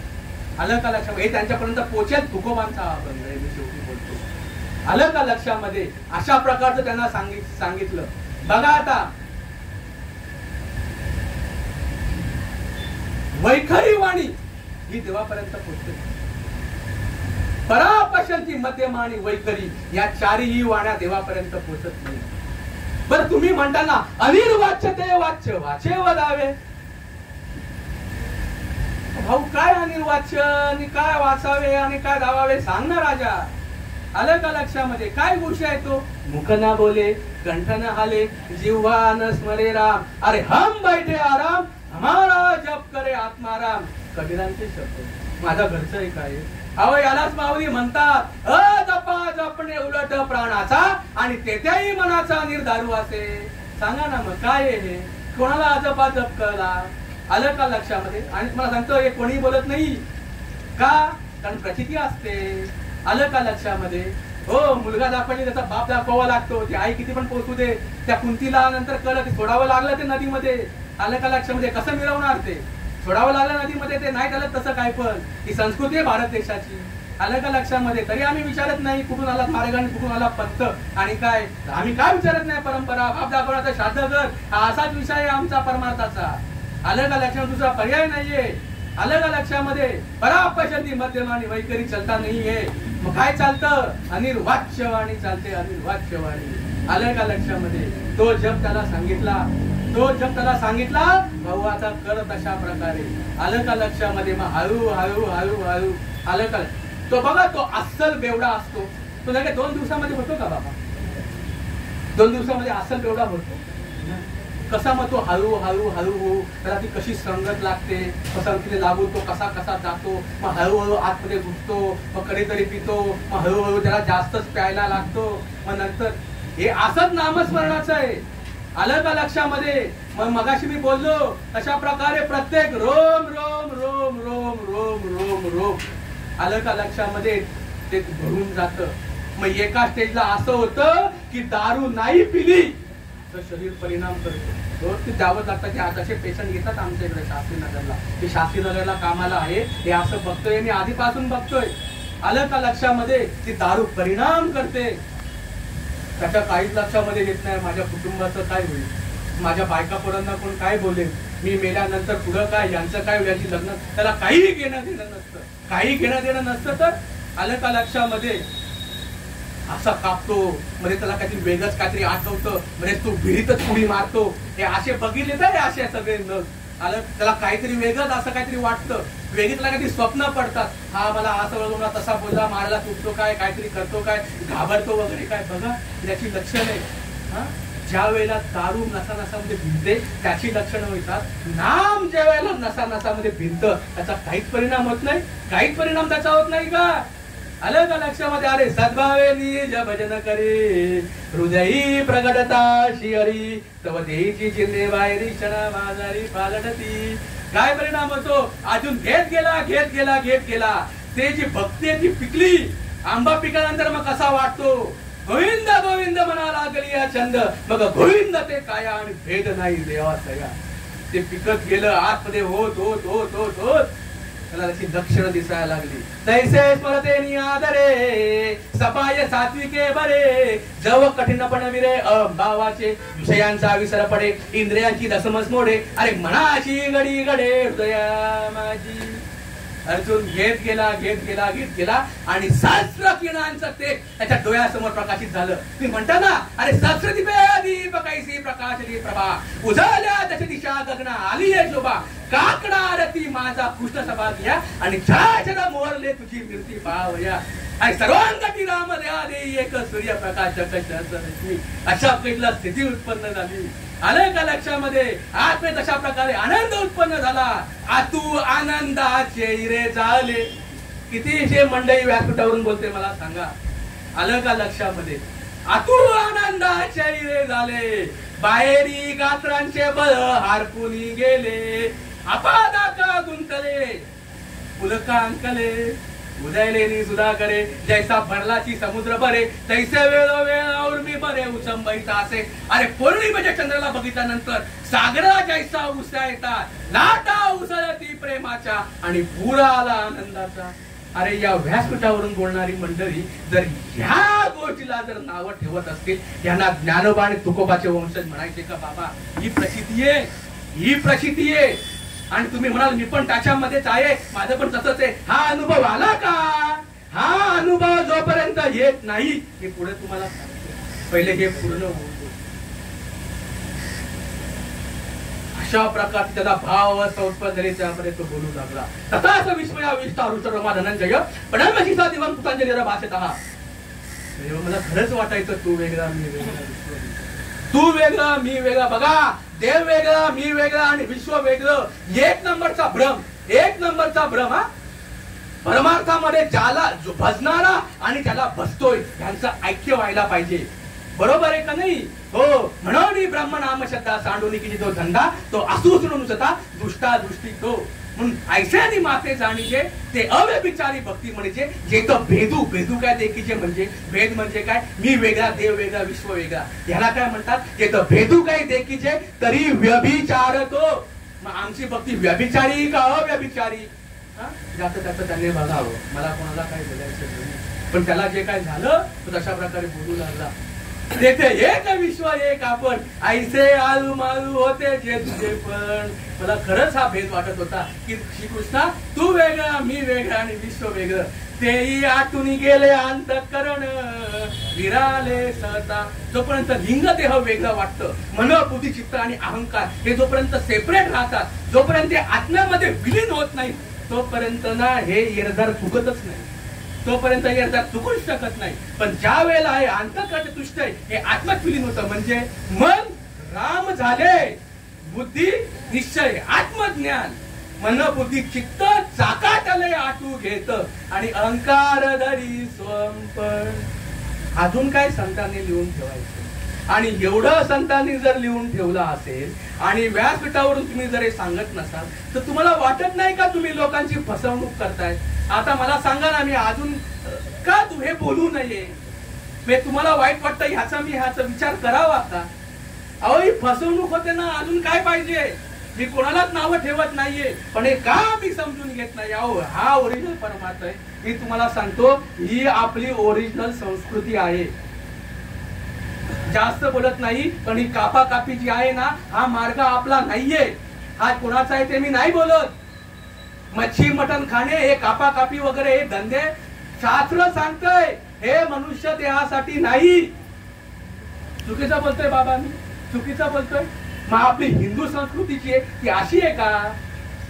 आलं का लक्षात? हे त्यांच्यापर्यंत पोहोचेल. तुकोबांचा अभंग आहे, मी शेवटी बोलतो. आलं का लक्षामध्ये? अशा प्रकारचं त्यांना सांगितलं. बघा आता वैखरी वाणी ही देवापर्यंत पोहोचते. परापशंती, मध्यम आणि वैखरी या चारही वाण्या देवापर्यंत पोहोचत नाही. बरं तुम्ही म्हणता ना अनिर्वाच्य ते वाच्य वाचे वदावे. भाऊ काय अनिर्वाच्य आणि काय वाचावे आणि काय दावावे सांग ना राजा. आलं का लक्षामध्ये? काय गोष्टी आहे तो? मुख ना बोले, कंठ न हाले, जिव्हा न स्मरे राम, अरे हम बैठे आराम, हमारा जप करे आत्माराम. कबीरांचे शब्द. माझा घरचं एक आहे. अहो यालाच माऊली म्हणतात जपा जपणे उलट प्राणाचा आणि तेथेही मनाचा निर्धारू असे. सांगा ना मग काय हे? कोणाला अजपा जप कळला? आलं का लक्षामध्ये? आणि तुम्हाला सांगतो हे कोणी बोलत नाही का, कारण प्रचिती असते. आलं का लक्षामध्ये? हो मुलगा दाखवली त्याचा बाप दाखवावा लागतो. ती आई किती पण पोचू दे, त्या कुंतीला नंतर कळलं ते सोडावं लागलं ते नदीमध्ये. आलं का लक्षामध्ये? कसं मिळवणार ते? सोडावं लागलं नदीमध्ये. ते नाही चालत तसं काय पण. ही संस्कृती आहे भारत देशाची. आलं का लक्षामध्ये? तरी आम्ही विचारत नाही कुठून आला मार्ग आणि कुठून आला पंथ आणि काय. आम्ही काय विचारत नाही. परंपरा बाप दाखवण्याचा श्राद्धघर हा असाच विषय आहे आमचा परमार्थाचा. आलं का लक्षात? दुसरा पर्याय नाहीये. आलं का लक्षामध्ये? परापशंती, मध्यम आणि वैखरी चलता नाहीये. मग काय चालतं? अनिर्वाच्यवाणी चालते. अनिर्वाच्यवाणी. आलं का लक्षामध्ये? तो जप त्याला सांगितला. तो जप त्याला सांगितला भाऊ आता कर तशा प्रकारे. आलं का लक्षामध्ये? मग हळू हळू हळू हळू. आलं का? तो बघा तो अस्सल बेवडा असतो तो नाही 2 दिवसामध्ये होतो का बाबा? 2 दिवसामध्ये अस्सल बेवडा होतो? कसा मग तो हळूहळू हळूहळू त्याला ती कशी संगत लागते, पसंतीने लागून तो कसा कसा जातो, मग हळूहळू आतमध्ये घुसतो, मग कधीतरी पितो, मग हळूहळू त्याला जास्तच प्यायला लागतो, मग नंतर हे असंच नामस्मरणाचं आहे. आलं का लक्षामध्ये? मग मगाशी मी बोललो अशा प्रकारे प्रत्येक रोम रोम रोम रोम रोम रोम रोम आलं का लक्षामध्ये ते भरून जातं. मग एका स्टेजला असं होतं की दारू नाही पिली तर शरीर परिणाम करतो. रोज ते द्यावं लागतं की आज असे पेशंट येतात आमच्या इकडे शास्त्रीनगरला, ते शास्त्रीनगरला कामाला आहे, हे असं बघतोय मी आधीपासून बघतोय. आलं का लक्षामध्ये? ती दारू परिणाम करते. त्याच्या काहीच लक्षामध्ये येत नाही माझ्या कुटुंबाचं काय होईल, माझ्या बायका पोरांना कोण काय बोलेल, मी मेल्यानंतर पुढं काय, यांचं काय होईल, याची लग्न, त्याला काही घेणं देणं नसतं. काही घेणं देणं नसतं तर आलं का लक्षामध्ये? असा कापतो, म्हणजे त्याला काहीतरी वेगळंच काहीतरी आठवतं, म्हणजे तो विहिरीतच उडी मारतो. हे असे बघितले तर असे सगळे न आलं, त्याला काहीतरी वेगळंच असं काहीतरी वाटतं, वेगळी त्याला काहीतरी स्वप्न पडतात. हा मला असं बोलला, तसा बोलला, मारायला तुटतो काय, काहीतरी करतो काय, घाबरतो वगैरे काय. बघा त्याची लक्षणं आहे. हा, ज्या वेळेला दारू नसा नसामध्ये भिनते त्याची लक्षणं होतात. नाम ज्या वेळेला नसा नसामध्ये भिनत त्याचा काहीच परिणाम होत नाही, काहीच परिणाम त्याचा होत नाही का? आलं का लक्षामध्ये? अरे सद्भावे निज भजन करे, हृदयी प्रगटता शिहरी, तव देहीची चिन्हे बाहेरी क्षणा माझारी पालटती. काय परिणाम होतो? अजून घेत गेला घेत गेला घेत गेला, ते जी भक्ती ती पिकली. आंबा पिकल्यानंतर मग कसा वाटतो? गोविंद गोविंद म्हणा लागली या छंद, मग गोविंद ते काया आणि भेद नाही देवा सया. ते पिकत गेलं आतमध्ये होत होत होत होत होत त्याला त्याची लक्षणं दिसायला लागली. तैसे स्मरते निआदरे, सपाय सात्विके बरे, जव कठीणपण विरे भावाचे, विषयांचा विसर पडे, इंद्रियांची दसमस मोडे, अरे मनाची गडी गडे हृदया माझी. अर्जुन घेत गेला घेत गेला घेत गेला आणि सहस्र किरणांचं तेज त्याच्या डोळ्यासमोर प्रकाशित झालं. तुम्ही म्हणता ना, अरे सहस्र दीप कैसी प्रकाशली प्रभा, उजळल्या त्याची दिशा गगना आली आहे शोभा, काकडा आरती माझा कृष्ण सभा घ्या आणि छाछरा मोरले तुझी कीर्ती पावया, आणि सर्वांगती राम द्या दे एक सूर्यप्रकाश रश्मी. अशा पैकीला स्थिती उत्पन्न झाली. आलं का लक्षामध्ये? आत्मे तशा प्रकारे आनंद उत्पन्न झाला. आतू आनंदाचे रे झाले. किती मंडळी व्यासपीठावरून बोलते मला सांगा. आलं का लक्षामध्ये? आतू आनंदाचे रे झाले, बाहेरी गात्रांचे बळ हारपुनी गेले, अपादाका गुंतले, पुलका अंकले, उदयलेनी सुधा करे, जैसा भरलाची समुद्र भरे, तैसे वेळोवेळ उर्मी बरे उचंबईचा असे. अरे पौर्णिमेच्या चंद्राला बघितल्यानंतर सागरा जैसा उसळा येतात, लाटा उसळती प्रेमाच्या आणि पुरा आला आनंदाचा. अरे या व्यासपीठावरून बोलणारी मंडळी जर ह्या गोष्टीला जर नावं ठेवत असतील, यांना ज्ञानोबा आणि तुकोबाचे वंशज म्हणायचे का? बाबा ही प्रसिद्धी आहे, ही प्रसिद्धी आहे. आणि तुम्ही म्हणाल मी पण त्याच्यामध्येच आहे, माझं पण तसंच आहे. हा अनुभव आला का? हा अनुभव जोपर्यंत येत नाही, हे पुढे तुम्हाला सांगतो, पहिले हे पूर्ण होतो. अशा प्रकारचे त्याचा भाव संस्पदरी त्यामध्ये तो बोलू लागला. तथाच विस्मया विस्तार रमा धनंजय पडमशीसा दिवं पुतांजली भाषेतः. मला खरंच वाटायचं तू वेगळा मी वेगळा, तू वेगळा मी वेगळा. बघा, देव वेगळा मी वेगळा आणि विश्व वेगळं. एक नंबरचा भ्रम, एक नंबरचा भ्रम. हा परमार्थामध्ये ज्याला भजणारा आणि ज्याला भजतोय यांचं ऐक्य व्हायला पाहिजे. बरोबर आहे का नाही? हो. म्हणून ब्रह्मनाम शब्दा सांडून की तो धंदा तो असुसुन नुसता दुष्टा दृष्टी तो. म्हणून ऐशानी माते जाणीचे ते अव्यभिचारी भक्ती म्हणजे जे तो भेदू. भेदू काय? देखीचे म्हणजे भेद म्हणजे काय? मी वेगळा, देव वेगळा, विश्व वेगळा. ह्याला काय म्हणतात? जे तो भेदू काय देखीचे तरी व्यभिचार तो. मग आमची भक्ती व्यभिचारी का अव्यभिचारी? जास्त त्याचं त्यांनी बघावं. मला कोणाला काय बोलायचं नाही, पण त्याला जे काय झालं तो तशा प्रकारे बोलू लागला. तेथे एक विश्व एक आपण, ऐसे आलू मालू होते जे तुझे पण. मला खरंच हा भेद वाटत होता की श्रीकृष्णा तू वेगळा मी वेगळा आणि विश्व वेगळं. तेही आटून गेले अंतःकरण विराले सहता. जोपर्यंत लिंग देह वेगळं वाटतं, मन बुद्धी चित्त आणि अहंकार हे जोपर्यंत सेपरेट राहतात, जोपर्यंत ते आत्म्यामध्ये विलीन होत नाही, तोपर्यंत ना हे येरदार चुकतच नाही, तोपर्यंत येरदार चुकूच शकत नाही. पण ज्या वेळेला हे अंतःकरण तुष्ट आहे, हे आत्म्यात विलीन होतं म्हणजे मन राम झाले बुद्धी निश्चय आत्मज्ञान मन बुद्धी चित्त चाकात आले आटू घेत आणि अहंकार धरी स्वंपण. अजून काय संतांनी लिहून ठेवायचं? आणि एवढं संतांनी जर लिहून ठेवलं असेल आणि व्यासपीठावरून तुम्ही जर हे सांगत नसाल तर तुम्हाला वाटत नाही का तुम्ही लोकांची फसवणूक करताय? आता मला सांगा ना, मी अजून का तू हे बोलू नये? मी तुम्हाला वाईट वाटतं ह्याचा विचार करावा का? अहो ही फसवणूक होते ना, अजून काय पाहिजे? मी कोणालाच नावं ठेवत नाहीये, पण हे का मी समजून घेत नाही? अहो हा ओरिजिनल परमार्थ आहे. मी तुम्हाला सांगतो ही आपली ओरिजिनल संस्कृती आहे. जास्त बोलत नाही, पण ही कापाकापी जी आहे ना, हा मार्ग आपला नाहीये. हा कोणाचा आहे ते मी नाही बोलत. मच्छी मटण खाणे हे कापाकापी वगैरे हे धंदे शास्त्र सांगतंय हे मनुष्य देहासाठी नाही. चुकीचं बोलतोय बाबा, मी चुकीचं बोलतोय? मग आपली हिंदू संस्कृतीची आहे ती अशी आहे का?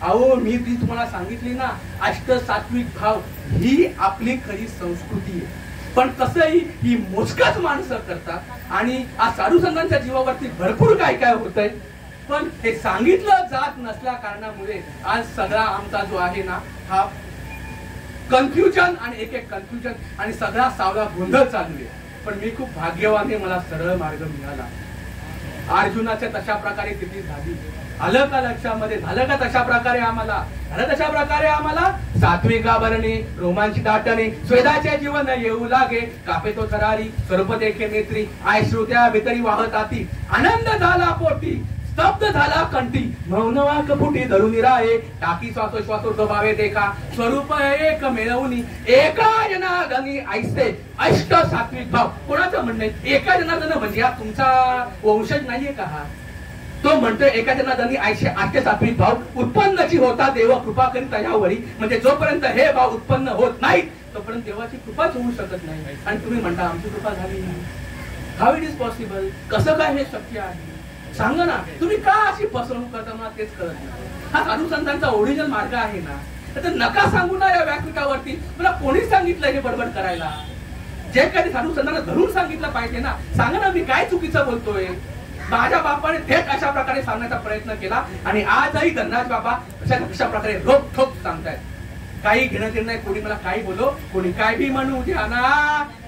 अहो मी ती तुम्हाला सांगितली ना, अष्ट सात्विक भाव ही आपली खरी संस्कृती आहे. पण कसंही ही मोजकाच माणसं करतात आणि आज साधू संतांच्या जीवावरती भरपूर काय काय होतंय. पण हे सांगितलं जात नसल्या कारणामुळे आज सगळा आमचा जो आहे ना हा कन्फ्युजन आणि एक कन्फ्युजन आणि सगळा सावळा गोंधळ चालू आहे. पण मी खूप भाग्यवान आहे, मला सरळ मार्ग मिळाला. अर्जुनाच्या तशा प्रकारे स्थिती झाली. आलं का लक्षामध्ये? झालं का तशा प्रकारे आम्हाला? झालं तशा प्रकारे आम्हाला? सात्विक आभरणे रोमांची दाटणे स्वेदाचे जीवन येऊ लागे कापे तो थरारी स्वरूप देखे नेत्री आय श्रुत्या भितरी वाहत आती आनंद झाला पोटी स्तब्ध झाला कंठी मौन वाक फुटी धरून राहे टाकी श्वासोश्वासोर्ध्वभावे देखा स्वरूप एक मिळवून एका जनार्दनी ऐसे अष्ट सात्विक भाव. कोणाचं म्हणणं आहे? एका जनार्दन म्हणजे हा तुमचा वंशज नाहीये का? हा तो म्हणतोय एका जनार्दनी ऐसे अष्ट सात्विक भाव उत्पन्नची होता देव कृपा करीत यावरी. म्हणजे जोपर्यंत हे भाव उत्पन्न होत नाहीत तोपर्यंत देवाची कृपाच होऊ शकत नाही. आणि तुम्ही म्हणता आमची कृपा झाली. How it is possible? कसं काय हे शक्य आहे? सांगा ना. तुम्ही का अशी फसवणूक करता मला तेच कळत नाही. हा साधू संतांचा ओरिजिनल मार्ग आहे ना, तर नका सांगू ना या व्यासपीठावरती. मला कोणीच सांगितलं हे बडबड करायला? जे काही साधू संतांना धरून सांगितलं पाहिजे ना. सांगा ना मी काय चुकीचं बोलतोय? माझ्या बापाने थेट अशा प्रकारे सांगण्याचा प्रयत्न केला आणि आजही धनराज बाबा अशा प्रकारे रोखोक सांगतायत. काही घेणं देणं नाही. कोणी मला काही बोलो, कोणी काय बी म्हणू द्या ना,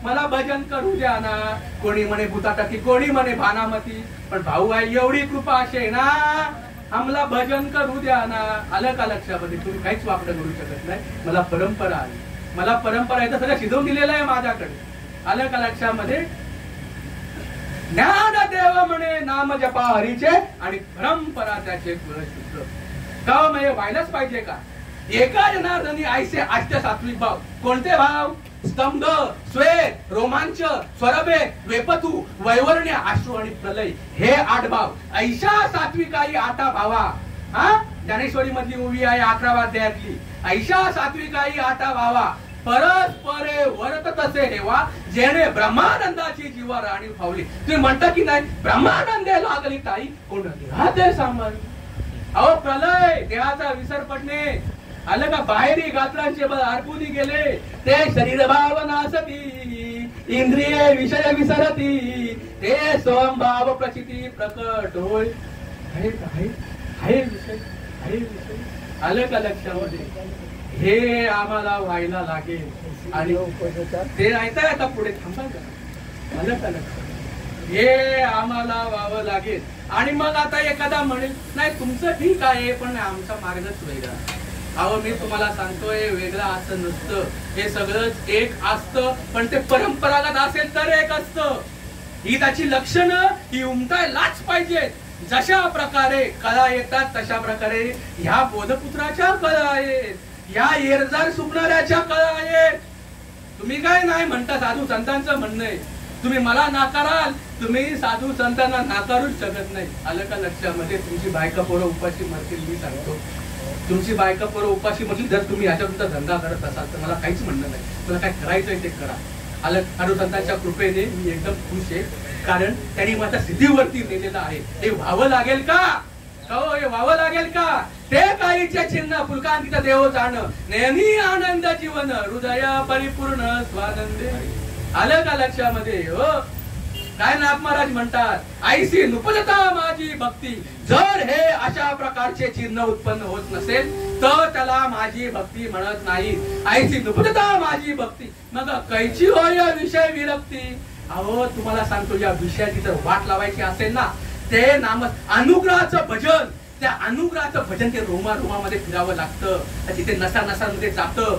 मला भजन करू द्या ना. कोणी म्हणे भूताटाकी, कोणी म्हणे भानामती, पण भाऊ आहे एवढी कृपा असे ना आम्हाला भजन करू द्या ना. आलं का लक्षामध्ये? तुम्ही काहीच वापरं करू शकत नाही. मला परंपरा आली, मला परंपरा आहे तर सगळं शिजवून दिलेलं आहे माझ्याकडे. आलं का लक्षामध्ये? ज्ञान देव म्हणे नाम जपा हरीचे आणि परंपरा त्याचे कुलशुद्ध. का म्हणजे व्हायलाच पाहिजे का? एका जनार्दनी ऐसे अष्ट सात्विक भाव. कोणते भाव? स्तंभ, स्वेद, रोमांच, स्वरभे, वेपतू, वैवर्ण्य, अश्रू आणि प्रलय हे 8 भाव. ऐशा सात्विकाई 8 भावा. हा ज्ञानेश्वरी मधली मूवी आहे 11व्या अध्यायातली. ऐशा सात्विकाई 8 भावा परस्परे वर्त तसे हेवा जेणे ब्रह्मानंदाची जीवा राणी फावली. तुम्ही म्हणता की नाही ब्रह्मानंदे लागली ताई कोण देहाते सामान. अहो प्रलय देहाचा विसर पडणे. आलं का? बाहेरी गात्रांचे बळ अर्पून गेले ते शरीर भावनासती इंद्रिय विषय विसरती ते स्वभाव प्रचिती प्रकट होय. आलं का लक्षामध्ये? हे आम्हाला व्हायला लागेल आणि ते ऐकताय आता पुढे थांबा का? आलं का लक्षात? हे आम्हाला व्हावं लागेल. आणि मग आता एखादा म्हणेल नाही तुमचं ठीक आहे पण आमचा मार्गच वेगळा. अहो मी तुम्हाला सांगतोय वेगळं असं नसतं. हे सगळंच एक असतं, पण ते परंपरागत असेल तर एक असतं. ही त्याची लक्षणं ही उमटायलाच पाहिजेत. जशा प्रकारे कला येतात तशा प्रकारे ह्या बोधपुत्राच्या कला आहेत, ह्या येरजार सुकणाऱ्याच्या कला आहेत. तुम्ही काय नाही म्हणता? साधू संतांचं म्हणणं आहे. तुम्ही मला नाकाराल, तुम्ही साधू संतांना नाकारूच शकत नाही. आलं का लक्षामध्ये? तुमची बायका पोरं उपाशी मरतील. मी सांगतो तुमची बायका पोरं उपाशी मरतील जर तुम्ही याच्यातून धंदा करत असाल तर मला काहीच म्हणणं नाही. मला काय करायचंय ते करा. आलं साधू संतांच्या कृपेने मी एकदम खुश आहे, कारण त्यांनी माझ्या सिद्धीवरती नेलेलं आहे. हे व्हावं लागेल का? हो हे व्हावं लागेल का? ते काहीचे चिन्ह फुलकांतित देव जाण नेहमी आनंद जीवन हृदय परिपूर्ण स्वानंदे. आलं का लक्षामध्ये? हो काय नाथ महाराज म्हणतात, आईसी नुपजता माझी भक्ती. जर हे अशा प्रकारचे चिन्ह उत्पन्न होत नसेल तर त्याला माझी भक्ती म्हणत नाही. आईसी नुपजता माझी भक्ती, मग कैची होय विषय विरक्ती. अहो तुम्हाला सांगतो, या विषयाची जर वाट लावायची असेल ना, ते नाम अनुग्रहाचं भजन, त्या अनुग्रहाचं भजन ते रोमामध्ये फिरावं लागतं. तिथे नसामध्ये जातं.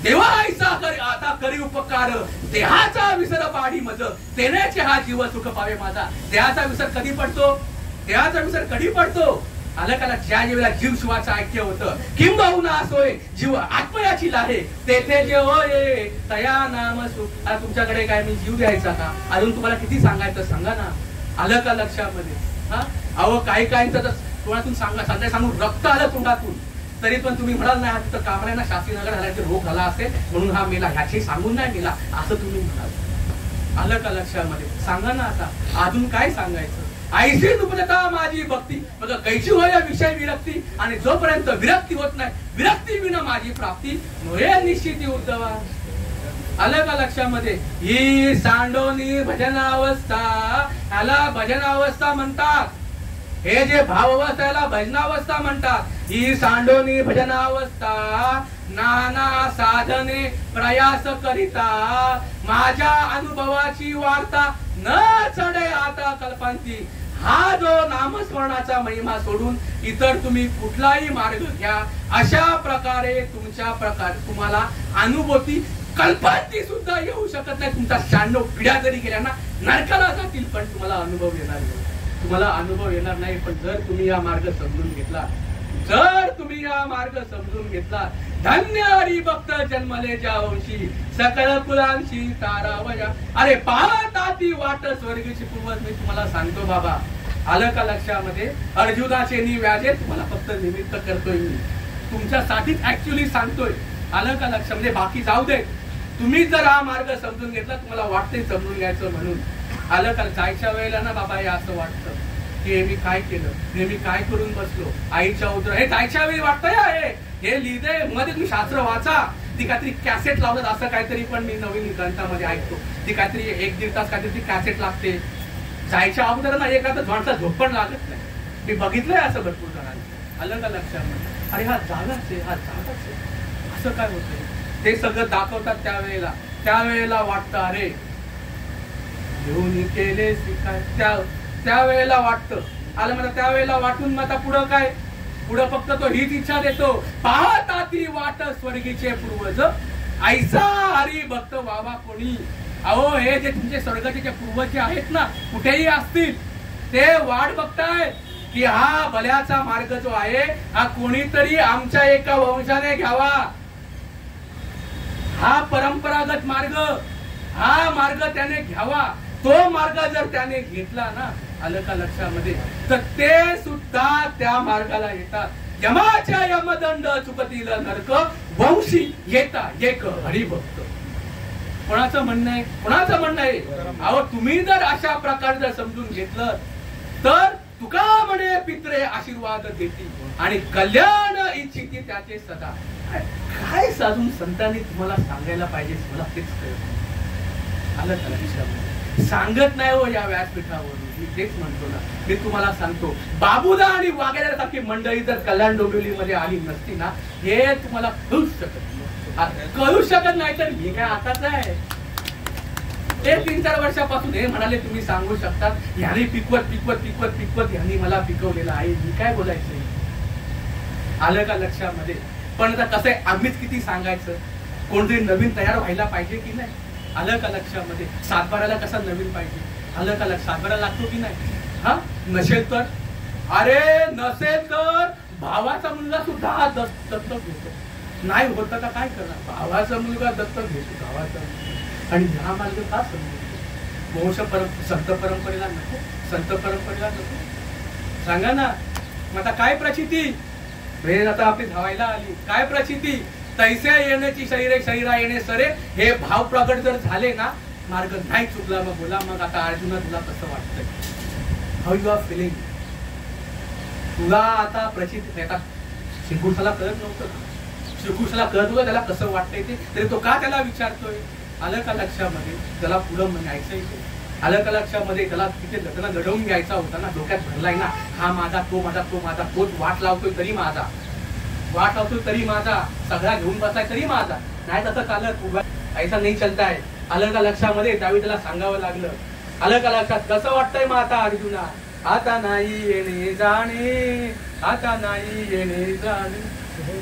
देवा आईचा आता करी उपकार, देहाचा विसर पाडी मज, तेनेचे हा जीव सुख पावे माझा. देहाचा विसर कधी पडतो? देहाचा विसर कधी पडतो? आलं का? ज्या वेळेला जीव शिवाचं ऐक्य होतं. किंबहुना असोय जीव आत्मयाची लाहे, तेथे जे होय तया नाम सुख. तुमच्याकडे काय मी जीव द्यायचा का? अजून तुम्हाला किती सांगायचं सांगा ना. आलं का लक्षामध्ये? हा, अहो काही तर तोंडातून सांगून रक्त आलं तोंडातून, तरी पण तुम्ही म्हणाल नाही तर कामऱ्यांना शास्त्रीनगर झाल्याचे रोग झाला असेल म्हणून हा मेला, ह्याची सांगून नाही मेला असं तुम्ही म्हणाल. आलं का लक्षामध्ये? सांगा ना आता अजून काय सांगायचं. ऐशी नुपजता माझी भक्ती, बघा कैची होय विषय विरक्ती. आणि जोपर्यंत विरक्ती होत नाही, विरक्ती विना माझी प्राप्ती नोये निश्चिती उद्धवा. आलं का लक्षामध्ये? ही सांडोनी भजनावस्था, याला भजनावस्था म्हणतात. हे जे भावावस्थेला भजनावस्था म्हणतात. ही सांडोनी भजनावस्था, नाना साधने प्रयास करिता, माझ्या अनुभवाची वार्ता न चढे आता कल्पांती. हा जो नामस्मरणाचा महिमा सोडून इतर तुम्ही कुठलाही मार्ग घ्या, अशा प्रकारे तुम्हाला अनुभूती कल्पांती सुद्धा येऊ शकत नाही. तुमचा 96 पिढ्या जरी गेल्या ना, नरकाला जातील पण तुम्हाला अनुभव येणार नाही. तुम्हाला अनुभव येणार नाही. पण जर तुम्ही हा मार्ग समजून घेतला, धन्य हरी भक्त जन्मले ज्या वंशी, सकळ कुलांची तारावया. अरे पाहता ती वाट स्वर्गीची पूर्वज. मी तुम्हाला सांगतो बाबा, आलं का लक्षामध्ये? अर्जुनाचे व्याजे तुम्हाला फक्त निमित्त करतोय मी, तुमच्यासाठीच ऍक्च्युअली सांगतोय. आलं का लक्षामध्ये? बाकी जाऊ दे. तुम्ही जर हा मार्ग समजून घेतला, तुम्हाला वाटतंय समजून घ्यायचं म्हणून. आलं का? जायच्या वेळेला ना बाबा हे असं वाटतं की हे मी काय केलं, हे मी काय करून बसलो आईच्या उदर. हे जायच्या वेळी वाटतंय हे लिहिलंय मध्ये, तुम्ही शास्त्र वाचा. ती काहीतरी कॅसेट लावतात असं काहीतरी पण मी नवीन ग्रंथामध्ये ऐकतो. ती काहीतरी 1-1.5 तास काहीतरी ती कॅसेट लागते. जायच्या अगोदर ना एखादा झोंडचा झोप पण लागत नाही. मी बघितलंय असं भरपूर जणांनी. आलं का लक्षामध्ये? अरे हा जागाच आहे, हा जागाच आहे, असं काय होतंय? ते सगळं दाखवतात त्यावेळेला वाटतं अरे घेऊन केले काय. त्यावेळेला वाटतं. आलं मला त्यावेळेला वाटून मग आता पुढं काय? पुढं फक्त तो हीच इच्छा देतो, पाहता ती वाट स्वर्गीचे पूर्वज, ऐसा हरी भक्त व्हावा कोणी. अहो हे जे तुमचे स्वर्गाचे जे पूर्वज आहेत ना, कुठेही असतील, ते वाट बघताय की हा भल्याचा मार्ग जो आहे हा कोणीतरी आमच्या एका वंशाने घ्यावा. हा परंपरागत मार्ग, हा मार्ग त्याने घ्यावा. तो मार्ग जर त्याने घेतला ना, आलं का लक्षामध्ये, तर ते सुद्धा त्या मार्गाला येतात. यमाच्या यमदंड चुकतील नरक, वंशी येता एक हरिभक्त. कोणाचं म्हणणं आहे? अहो तुम्ही जर अशा प्रकारे जर समजून घेतलं तर तुका म्हणे पित्रे आशीर्वाद देती आणि कल्याण इच्छिती त्याचे सदा. काय साधून संतांनी तुम्हाला सांगायला पाहिजे मला तेच कळत. आलं का लक्षामध्ये? सांगत नाही हो या व्यासपीठावरून. मी तेच म्हणतो ना, मी तुम्हाला सांगतो, बाबूदा आणि वाघेरे सारखी मंडळी जर कल्याण डोंबिवलीमध्ये आली नसती ना, हे तुम्हाला कळू शकत नाही. तर मी काय आताच आहे. ते 3-4 वर्षापासून हे म्हणाले तुम्ही सांगू शकतात, ह्याने पिकवत ह्यांनी मला पिकवलेलं आहे. मी काय बोलायचं? आलं का लक्षामध्ये? पण आता कसं आहे, आम्हीच किती सांगायचं? कोणतरी नवीन तयार व्हायला पाहिजे की नाही? आलं का लक्षामध्ये? सातबाराला कसा नवीन पाहिजे? आलं का लक्षात? सातबारा लागतो की नाही? हा नसेल तर भावाचा मुलगा सुद्धा दत्तक घेतो. नाही होतं का काय करणार? भावाचा मुलगा दत्तक घेतो भावाचा. आणि हा मार्ग का समजतो? संत परंपरेला नको? सांगा ना. मग आता काय प्रचिती? आता आपली धावायला आली. काय प्रचिती? तैसे येण्याची शरीरा येणे सरे. हे भाव प्रगट जर झाले ना, मार्ग नाही चुकला. मग बोला, मग आता अर्जुना तुला कसं वाटतंय? How you are feeling? तुला आता प्रचिती? आता श्रीकृष्णाला कळत नव्हतं. श्रीकृष्णाला कळत होतं त्याला कसं वाटतंय ते, तरी तो का त्याला विचारतोय? आलं का लक्षामध्ये? त्याला पुढं म्हणायचंय ते. आलं का लक्षामध्ये? त्याला लढवून घ्यायचा होता ना, डोक्यात भरलाय ना, हा माझा, तो माझा, तो माझा, तोच वाट लावतोय तरी माझा, वाट लावतोय तरी माझा, सगळा घेऊन बसलाय तरी माझा, नाही तसं चालत, ऐसा नाही चलता है. आलं का लक्षामध्ये? त्यावेळी त्याला सांगावं लागलं. आलं का लक्षात? कसं वाटतंय मग आता अर्जुना? आता नाही येणे जाणे, आता नाही येणे जाणे,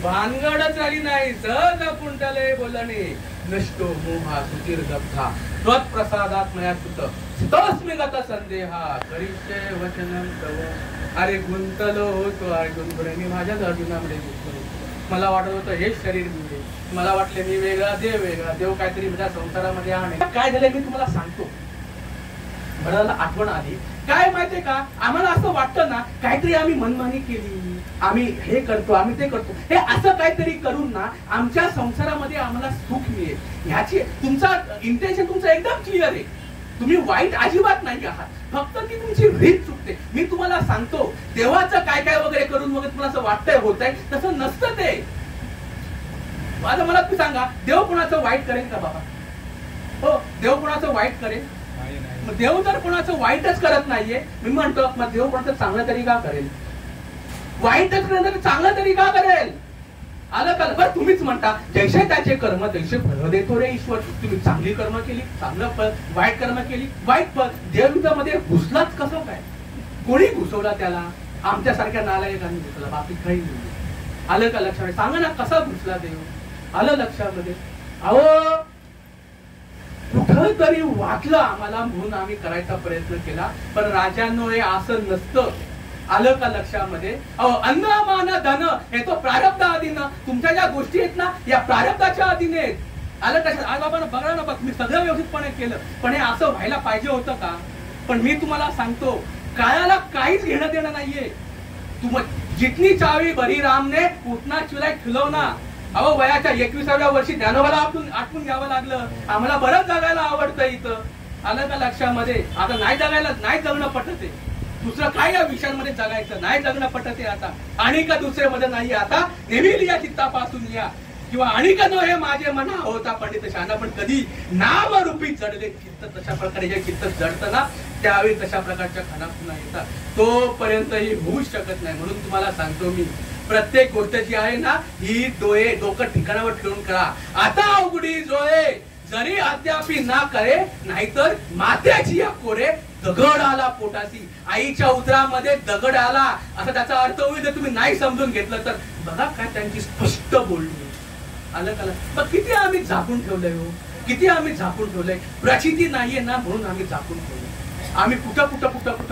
भानगडच झाली नाही, सहज कुंडले बोलणे, नष्टो मोहा सुतीर्गब्धा, त्वत्प्रसादात मया सुत, सुतोस्मि गत संदेहा, करिष्ये वचनं तव. अरे गुंतलो होतो अर्जुन, मी माझ्याच अर्जुनामध्ये गुंतलो. मला वाटत होतं हेच शरीर मी, मला वाटले मी वेगळा, देव काहीतरी माझ्या संसारामध्ये आहे. काय झालंय मी तुम्हाला सांगतो. मला आठवण आली. काय माहितीये का, आम्हाला असं वाटतं ना, काहीतरी आम्ही मनमानी केली, आम्ही हे करतो, आम्ही ते करतो, हे असं काहीतरी करून ना आमच्या संसारामध्ये आम्हाला सुख मिळेल, ह्याची तुमचा इंटेन्शन तुमचं एकदम क्लिअर आहे. तुम्ही वाईट अजिबात नाही आहात, फक्त ती तुमची रीत चुकते. मी तुम्हाला सांगतो, देवाचं काय काय वगैरे करून वगैरे तुम्हाला असं वाटतंय होतंय, तसं नसतं ते. आता मला तुम्ही सांगा, देव कोणाचं वाईट करेल का बाबा? हो, देव कोणाचं वाईट करेल? देव तर कोणाचं वाईटच करत नाहीये. मी म्हणतो मग देव कोणाचं चांगलं तरी का करेल? वाईटच करेल, चांगलं तरी का करेल? आलं का? बरं तुम्हीच म्हणता, जैसे त्याचे कर्म तैसे फळ देतो रे ईश्वर. तुम्ही चांगली कर्म केली, चांगलं फळ, वाईट कर्म केली, वाईट फळ. देवयुद्धामध्ये घुसलाच कसं काय? कोणी घुसवला त्याला? आमच्यासारख्या नालायकांनी घुसला, बाकी काही नाही. आलं का लक्षामध्ये? सांगा ना कसा घुसला देव? आलं लक्षामध्ये? अहो कुठं तरी वाटलं आम्हाला म्हणून आम्ही करायचा प्रयत्न केला, पण राजांनो हे असं नसतं. आलं का लक्षामध्ये? अहो अन्न मान धन हे तो प्रारब्ध अधीन, तुमच्या ज्या गोष्टी आहेत ना या प्रारब्धाच्या अधीन आहेत. आलं लक्षात? आज आपण बघा ना, बघ मी सगळं व्यवस्थितपणे केलं, पण हे असं व्हायला पाहिजे होतं का? पण मी तुम्हाला सांगतो, काळाला काहीच घेणं देणं नाहीये. जितनी चावी बरी रामने उठना चुलाय खिलवना. अहो वयाच्या 21व्या वर्षी ज्ञानोबाला आठवून घ्यावं लागलं. आम्हाला बरंच जगायला आवडतं इथं. आलं का लक्षामध्ये? आता नाही जगणं पटत आहे. दुसरं काय या विषयांमध्ये जगायचं? नाही जगणं पटत आहे आता. आणि का दुसरे मध्ये नाही आता, नेहमी लिया चित्तापासून या, किंवा आणि का नो हे माझे मना होता पंडित शाना. पण कधी नामरूपी जडले चित्त, तशा प्रकारे जे चित्त जडतं ना त्यावेळी तशा प्रकारच्या खाना पुन्हा येतात. तोपर्यंत ही होऊच शकत नाही. म्हणून तुम्हाला सांगतो मी, प्रत्येक गोष्ट जी आहे ना ही डोकं ठिकाणावर ठेवून करा. आता अवघडी जोळे जरी अद्यापी ना करे, नाहीतर मात्याची या कोरे दगड आला पोटासी. आईच्या उदरामध्ये दगड आला असा त्याचा अर्थ होईल जर तुम्ही नाही समजून घेतलं तर. बघा काय त्यांची स्पष्ट बोलणी. आलं का? मग किती आम्ही झाकून ठेवलंय हो, किती आम्ही झाकून ठेवलंय. प्रचिती नाहीये ना म्हणून आम्ही झाकून ठेवलंय. आम्ही कुठं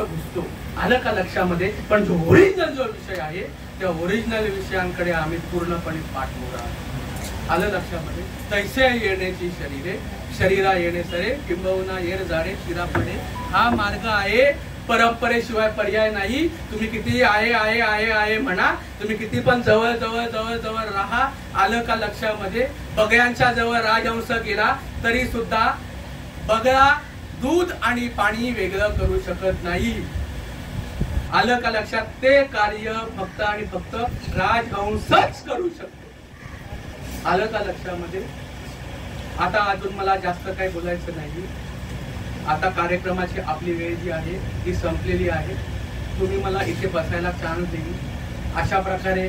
घुसतो. आलं का लक्षामध्ये? पण जो ओरिजिनल जो विषय आहे त्या ओरिजिनल विषयांकडे आम्ही पूर्णपणे पाठमोरा. आलं लक्षामध्ये? तैसे येण्याची शरीरा येणे सरे, किंबहुना येर जाणे शिरा पडे. हा मार्ग आहे, परंपरेशिवाय पर्याय नाही. तुम्ही किती आहे म्हणा, तुम्ही किती पण जवळ राहा. आलं का लक्षामध्ये? बगळ्यांच्या जवळ राजहंस गेला तरी सुद्धा बगळा दूध आणि पाणी वेगळं करू शकत नाही. आलं का लक्षात? ते कार्य फक्त आणि फक्त राजहंसच करू शकतो. आलं का लक्षामध्ये? आता अजून मला जास्त काही बोलायचं नाही. आता कार्यक्रमाची आपली वेळ जी आहे ती संपलेली आहे. तुम्ही मला इथे बसायला चान्स दिली, अशा प्रकारे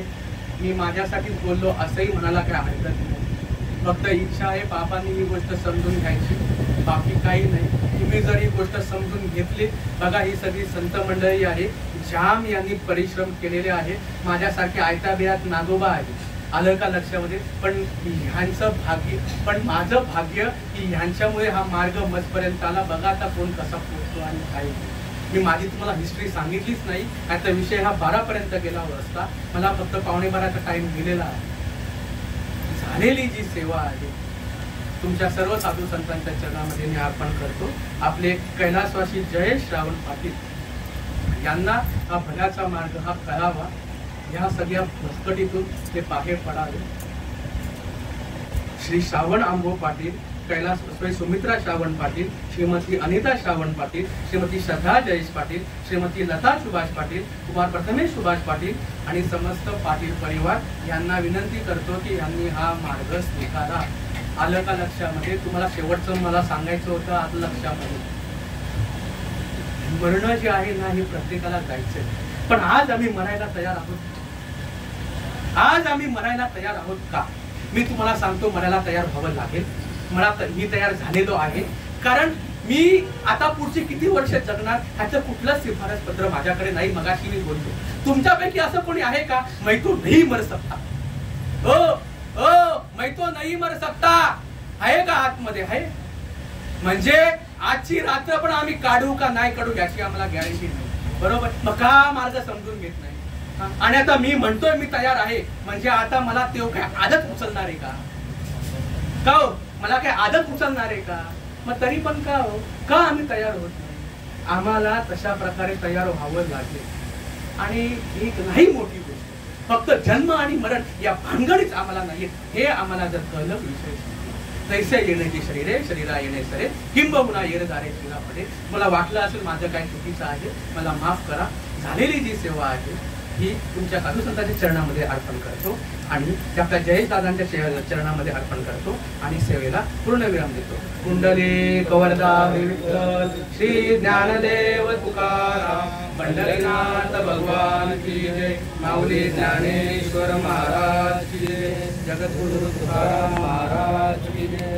मी माझ्यासाठीच बोललो असंही म्हणायला काय हरकत नाही. फक्त इच्छा आहे बाबांनी ही गोष्ट समजून घ्यायची, बाकी काही नाही. तुम्ही जर ही गोष्ट समजून घेतली, बघा ही सगळी संत मंडळी आहे, जाम यांनी परिश्रम केलेले आहे. माझ्यासारखे आयत्या बिळात नागोबा आहे. आलं का लक्षामध्ये? पण ह्यांचं भाग्य, पण माझं भाग्य की ह्यांच्यामुळे हा मार्ग मजपर्यंत आला. बघा आता कोण कसा पोहोचतो आणि काय. मी माझी तुम्हाला हिस्ट्री सांगितलीच नाही. आता विषय हा 12 पर्यंत गेला असता. मला फक्त 11:15चा टाइम दिलेला आहे. झालेली जी सेवा आहे तुमच्या सर्व साधू संतांच्या चरणामध्ये मी अर्पण करतो. आपले कैलासवासी जयेश श्रावण पाटील यांना हा भल्याचा मार्ग हा कळावा, या सगळ्या भस्कटीतून ते बाहेर पडावे. श्री श्रावण आंबो पाटील, कैलास सुमित्रा श्रावण पाटील, श्रीमती अनिता श्रावण पाटील, श्रीमती श्रद्धा जयेश पाटील, श्रीमती लता सुभाष पाटील, कुमार प्रथमेश सुभाष पाटील आणि समस्त पाटील परिवार यांना विनंती करतो की यांनी हा मार्ग स्वीकारा. आलं का लक्षामध्ये? तुम्हाला शेवटचं मला सांगायचं होतं, आलं लक्षामध्ये? मरण जे आहे ना हे प्रत्येकाला जायचंय, पण आज आम्ही मरायला तयार आहोत. आज आम्ही मरायला तयार आहोत का? मी तुम्हाला सांगतो, मरायला तयार व्हावं लागेल. मी तयार झालेलो आहे. कारण मी आता पुढची किती वर्ष जगणार ह्याचं कुठलंच शिफारस पत्र माझ्याकडे नाही. मगाशी मी बोलतो, तुमच्यापैकी असं कोणी आहे का मैं तो नहीं मर सकता? मैं तो नहीं मर सकता आहे का आतमध्ये? आहे. म्हणजे आजची रात्र पण आम्ही काढू का नाही काढू याची आम्हाला गॅरंटी नाही. बरोबर? मग का मार्ग समजून घेत नाही? आणि आता मी म्हणतोय मी तयार आहे, म्हणजे आता मला ते काय आदत उचलणार आहे का? हो, मला काय आदत उचलणार आहे का? मग तरी पण का आम्ही तयार होत नाही? आम्हाला तशा प्रकारे तयार व्हावं लागेल. आणि एक नाही मोठी गोष्ट, फक्त जन्म आणि मरण या भानगडीच आम्हाला नाही, हे आम्हाला जर कळलं विषय. तैसे येण्याची शरीरे शरीरा येणे सरे किंबहुना येरदारे शिरा पडे. मला वाटलं असेल माझं काय चुकीचं आहे, मला माफ करा. झालेली जी सेवा आहे ही तुमच्या साधुसंतांच्या चरणामध्ये अर्पण करतो आणि आपल्या जयेश दादांच्या चरणामध्ये अर्पण करतो आणि सेवेला पूर्णविराम देतो. कुंडली कवरदा विठ्ठल श्री ज्ञानदेव तुकाराम पंढरीनाथ भगवान की जय. माऊली ज्ञानेश्वर महाराज की जय. जगद्गुरु तुकाराम महाराज की जय.